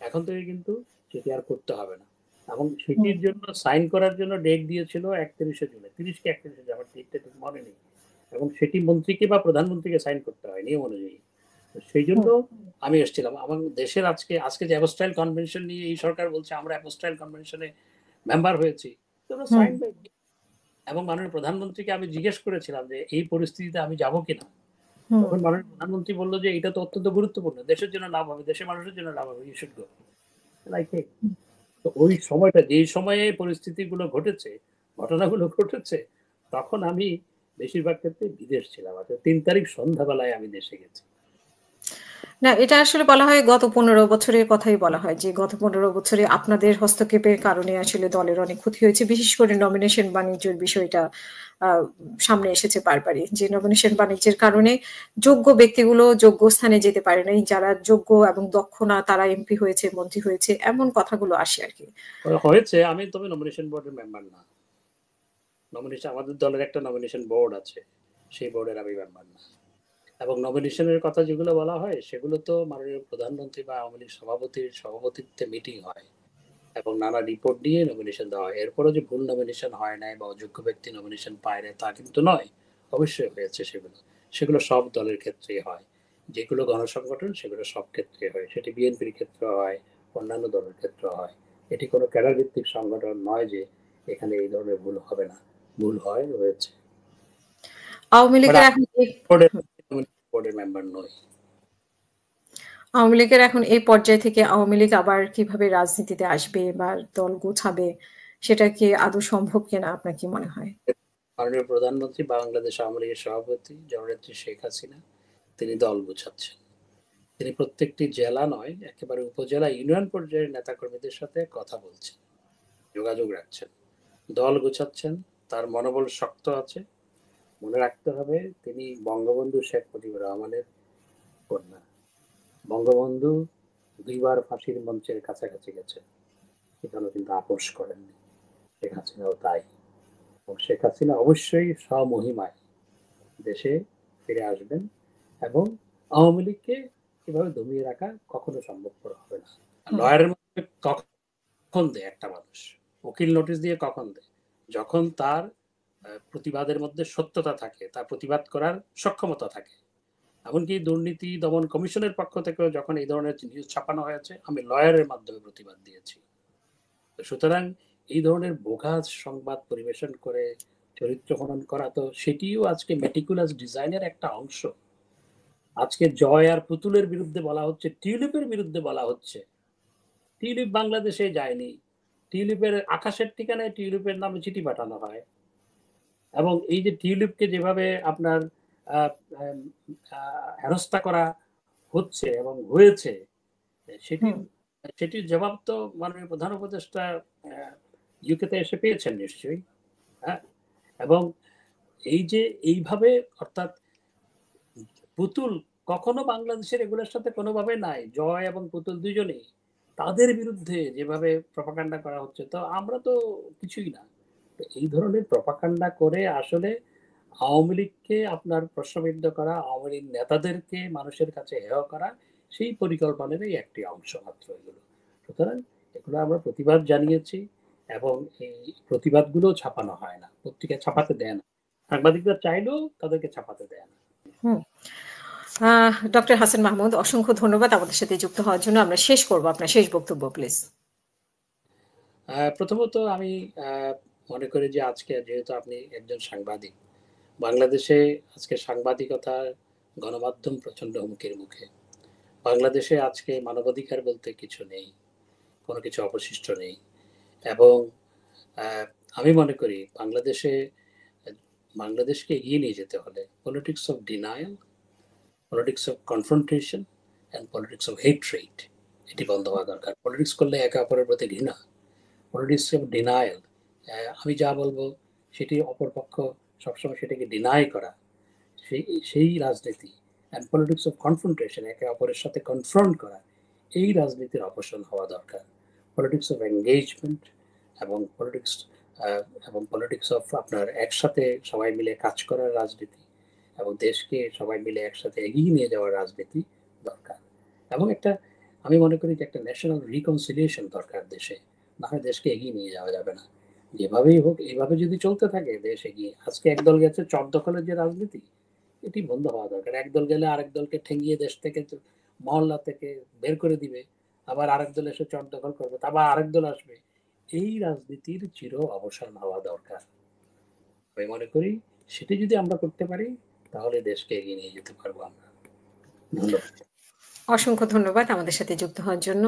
Speaker 1: এখন থেকে কিন্তু সেটি আর করতে হবে না। এবং
Speaker 2: হুম,
Speaker 1: সেটির জন্য সাইন করার জন্য ডেট দিয়েছিল ৩১শে জুলাই, ৩০ কি ৩১শে জুলাই, আমার ডেটটা ঠিক মনে নেই। এবং সেটি মন্ত্রীকে বা প্রধানমন্ত্রীকে সাইন করতে হয় নিয়ম অনুযায়ী। সেই জন্য
Speaker 2: হুম,
Speaker 1: আমি এসেছিলাম। আমার দেশের আজকে আজকে যে অ্যাপোস্টাইল কনভেনশন নিয়ে এই সরকার বলছে আমরা অ্যাপোস্টাইল কনভেনশনে মেম্বার হয়েছি, তোমরা
Speaker 2: হুম,
Speaker 1: সাইন বাই। এবং মাননীয় প্রধানমন্ত্রীকে আমি জিজ্ঞেস করেছিলাম যে এই পরিস্থিতিতে আমি যাব কিনা।
Speaker 2: হুম,
Speaker 1: তখন মাননীয় প্রধানমন্ত্রী বললো যে এটা তো অত্যন্ত গুরুত্বপূর্ণ, দেশের জন্য লাভ হবে, দেশের মানুষের জন্য লাভ হবে, ইউ শুড গো। লাইক তো ওই সময়টা যেই সময়ে পরিস্থিতিগুলো ঘটেছে, ঘটনাগুলো ঘটেছে, তখন আমি বেশিরভাগ ক্ষেত্রে বিদেশ ছিলাম। ৩ তারিখ সন্ধ্যাবেলায় আমি দেশে গেছি।
Speaker 2: না, এটা আসলে বলা হয় গত ১৫ বছরের কথাই বলা হয় যে গত ১৫ বছরে আপনাদের হস্তক্ষেপের কারণে আসলে দলের অনেক ক্ষতি হয়েছে। বিশেষ করে নমিনেশন বাণিজ্যের বিষয়টা আ সামনে এসেছে বারবারই। যে নমিনেশন বাণিজ্যের কারণে যোগ্য ব্যক্তিগুলো যোগ্য স্থানে যেতে পারে নাই। যারা যোগ্য এবং দক্ষ না তারা এমপি হয়েছে, মন্ত্রী হয়েছে এমন কথাগুলো আসে আরকি।
Speaker 1: হয়েছে, আমি তবে নমিনেশন বোর্ডের মেম্বার না। আমাদের দলের একটা নমিনেশন বোর্ড আছে। সেই বোর্ডের আমি মেম্বার না। এবং নমিনেশনের কথা যেগুলো বলা হয় সেগুলো তো মাননীয় প্রধানমন্ত্রী বা আওয়ামী লীগ সভাপতির সভাপতিত্বে মিটিং হয় এবং নানা রিপোর্ট দিয়ে নমিনেশন দেওয়া হয়। এরপরও যে ভুল নমিনেশন হয় নাই বা অযোগ্য ব্যক্তি নমিনেশন পায় না তা কিন্তু নয়, অবশ্যই হয়েছে। সেগুলো সব দলের ক্ষেত্রেই হয়। যেগুলো গণসংগঠন সেগুলো সব ক্ষেত্রে হয়, সেটি বিএনপির ক্ষেত্রে হয়, অন্যান্য দলের ক্ষেত্রে হয়। এটি কোনো ক্যাডার ভিত্তিক সংগঠন নয় যে এখানে এই ধরনের ভুল হবে না। ভুল হয়, হয়েছে।
Speaker 2: আওয়ামী লীগের এখন
Speaker 1: বোর্ডের মেম্বার নই।
Speaker 2: আওয়ামী লীগের এখন এই পর্যায় থেকে আওয়ামী লীগ আবার কিভাবে রাজনীতিতে আসবে বা দল গোছাবে সেটা কি আদৌ সম্ভব কিনা আপনার কি মনে হয়?
Speaker 1: মাননীয় প্রধানমন্ত্রী বাংলাদেশ আওয়ামী লীগের সভাপতি জননেত্রী শেখ হাসিনা তিনি দল গুছাচ্ছেন। তিনি প্রত্যেকটি জেলা নয়, একেবারে উপজেলা ইউনিয়ন পর্যায়ের নেতাকর্মীদের সাথে কথা বলছেন, যোগাযোগ রাখছেন, দল গুছাচ্ছেন। তার মনোবল শক্ত আছে। মনে রাখতে হবে তিনি বঙ্গবন্ধু শেখ মুজিবুর রহমানের কন্যা। বঙ্গবন্ধু ২ বার ফাঁসির মঞ্চের কাছাকাছি গেছেন, সেখানেও কিন্তু আপোষ করেননি। শেখ হাসিনাও তাই। এবং শেখ হাসিনা অবশ্যই স্বমহিমায় দেশে ফিরে আসবেন এবং আওয়ামী লীগকে এভাবে দমিয়ে রাখা কখনো সম্ভবপর হবে না।
Speaker 2: হুম,
Speaker 1: লয়ারের মধ্যে কখন দেয় একটা মানুষ? উকিল নোটিশ দিয়ে কখন দেয়? যখন তার প্রতিবাদের মধ্যে সত্যতা থাকে, তার প্রতিবাদ করার সক্ষমতা থাকে। এমনকি দুর্নীতি দমন কমিশনের পক্ষ থেকেও যখন এই ধরনের নিউজ ছাপানো হয়েছে, আমি লয়ারের মাধ্যমে প্রতিবাদ দিয়েছি। সুতরাং এই ধরনের বোগাস সংবাদ পরিবেশন করে চরিত্র হনন করা, তো সেটিও আজকে মেটিকুলাস ডিজাইনের একটা অংশ। আজকে জয় আর পুতুলের বিরুদ্ধে বলা হচ্ছে, টিউলিপের বিরুদ্ধে বলা হচ্ছে। টিউলিপ বাংলাদেশে যায়নি। টিউলিপের আকাশের ঠিকানায় টিউলিপের নামে চিঠি পাঠানো হয়। এবং এই যে টিউলিপকে যেভাবে আপনার হেনস্থা করা হচ্ছে এবং হয়েছে, সেটির
Speaker 2: হুম।
Speaker 1: সেটির জবাব তো মাননীয় প্রধান উপদেষ্টা ইউকেতে এসে পেয়েছেন নিশ্চয়ই। হ্যাঁ, এবং এই যে এইভাবে, অর্থাৎ পুতুল কখনো বাংলাদেশের এগুলোর সাথে কোনোভাবে নাই। জয় এবং পুতুল দুজনেই। তাদের বিরুদ্ধে যেভাবে প্রপাগান্ডা করা হচ্ছে, তো আমরা তো কিছুই না। তো এই ধরনের প্রপাগান্ডা করে আসলে আওয়ামী লীগকে আপনার প্রশ্নবিদ্ধ করা, আওয়ামী লীগ নেতাদেরকে মানুষের কাছে হেয় করা, সেই পরিকল্পনারই একটি অংশ মাত্র এগুলো। সুতরাং এগুলো আমরা প্রতিবাদ জানিয়েছি এবং এই প্রতিবাদগুলো ছাপানো হয় না। পত্রিকায় ছাপাতে দেয় না। সাংবাদিকরা চাইলেও তাদেরকে ছাপাতে দেয় না।
Speaker 2: হুম। ডক্টর হাসান মাহমুদ অসংখ্য ধন্যবাদ আমাদের সাথে যুক্ত হওয়ার জন্য। আমরা শেষ করব। আপনার শেষ বক্তব্য প্লিজ।
Speaker 1: প্রথমত আমি মনে করি যে আজকে যেহেতু আপনি একজন সাংবাদিক, বাংলাদেশে আজকে সাংবাদিকতার গণমাধ্যম প্রচন্ড হুমকির মুখে। বাংলাদেশে আজকে মানবাধিকার বলতে কিছু নেই, কোনো কিছু অবশিষ্ট নেই। এবং আমি মনে করি বাংলাদেশকে এগিয়ে নিয়ে যেতে হলে politics of denial, politics of confrontation and politics of hatred এটি বন্ধ হওয়া দরকার। পলিটিক্স করলে একে অপরের প্রতি ঘৃণা, পলিটিক্স অফ ডিনায়াল, আমি যা বলবো সেটি অপরপক্ষ সবসময় সেটাকে ডিনাই করা, সেই সেই রাজনীতি। অ্যান্ড পলিটিক্স অফ কনফ্রন্টেশন, একে অপরের সাথে কনফ্রন্ট করা, এই রাজনীতির অপসারণ হওয়া দরকার। পলিটিক্স অফ এঙ্গেজমেন্ট এবং পলিটিক্স অফ আপনার একসাথে সবাই মিলে কাজ করার রাজনীতি এবং দেশকে সবাই মিলে একসাথে এগিয়ে নিয়ে যাওয়ার রাজনীতি দরকার। এবং আমি মনে করি যে একটা ন্যাশনাল রিকনসিলিয়েশন দরকার দেশে, না হয় দেশকে এগিয়ে নিয়ে যাওয়া যাবে না। যেভাবেই হোক এভাবে যদি চলতে থাকে দেশ এগিয়ে, আজকে একদল গেছে চর দখলের যে রাজনীতি, এটি বন্ধ হওয়া দরকার। একদল গেলে আরেক দলকে ঠেঙ্গিয়ে দেশ থেকে, মহল্লা থেকে বের করে দিবে, আবার আরেক দল এসে চর দখল করবে, আবার আরেক দল আসবে। এই রাজনীতির চির অবসান হওয়া দরকার। আমি মনে করি সেটি যদি আমরা করতে পারি তাহলে দেশকে এগিয়ে নিয়ে যেতে পারবো আমরা। ধন্যবাদ।
Speaker 2: অসংখ্য ধন্যবাদ আমাদের সাথে যুক্ত হওয়ার জন্য।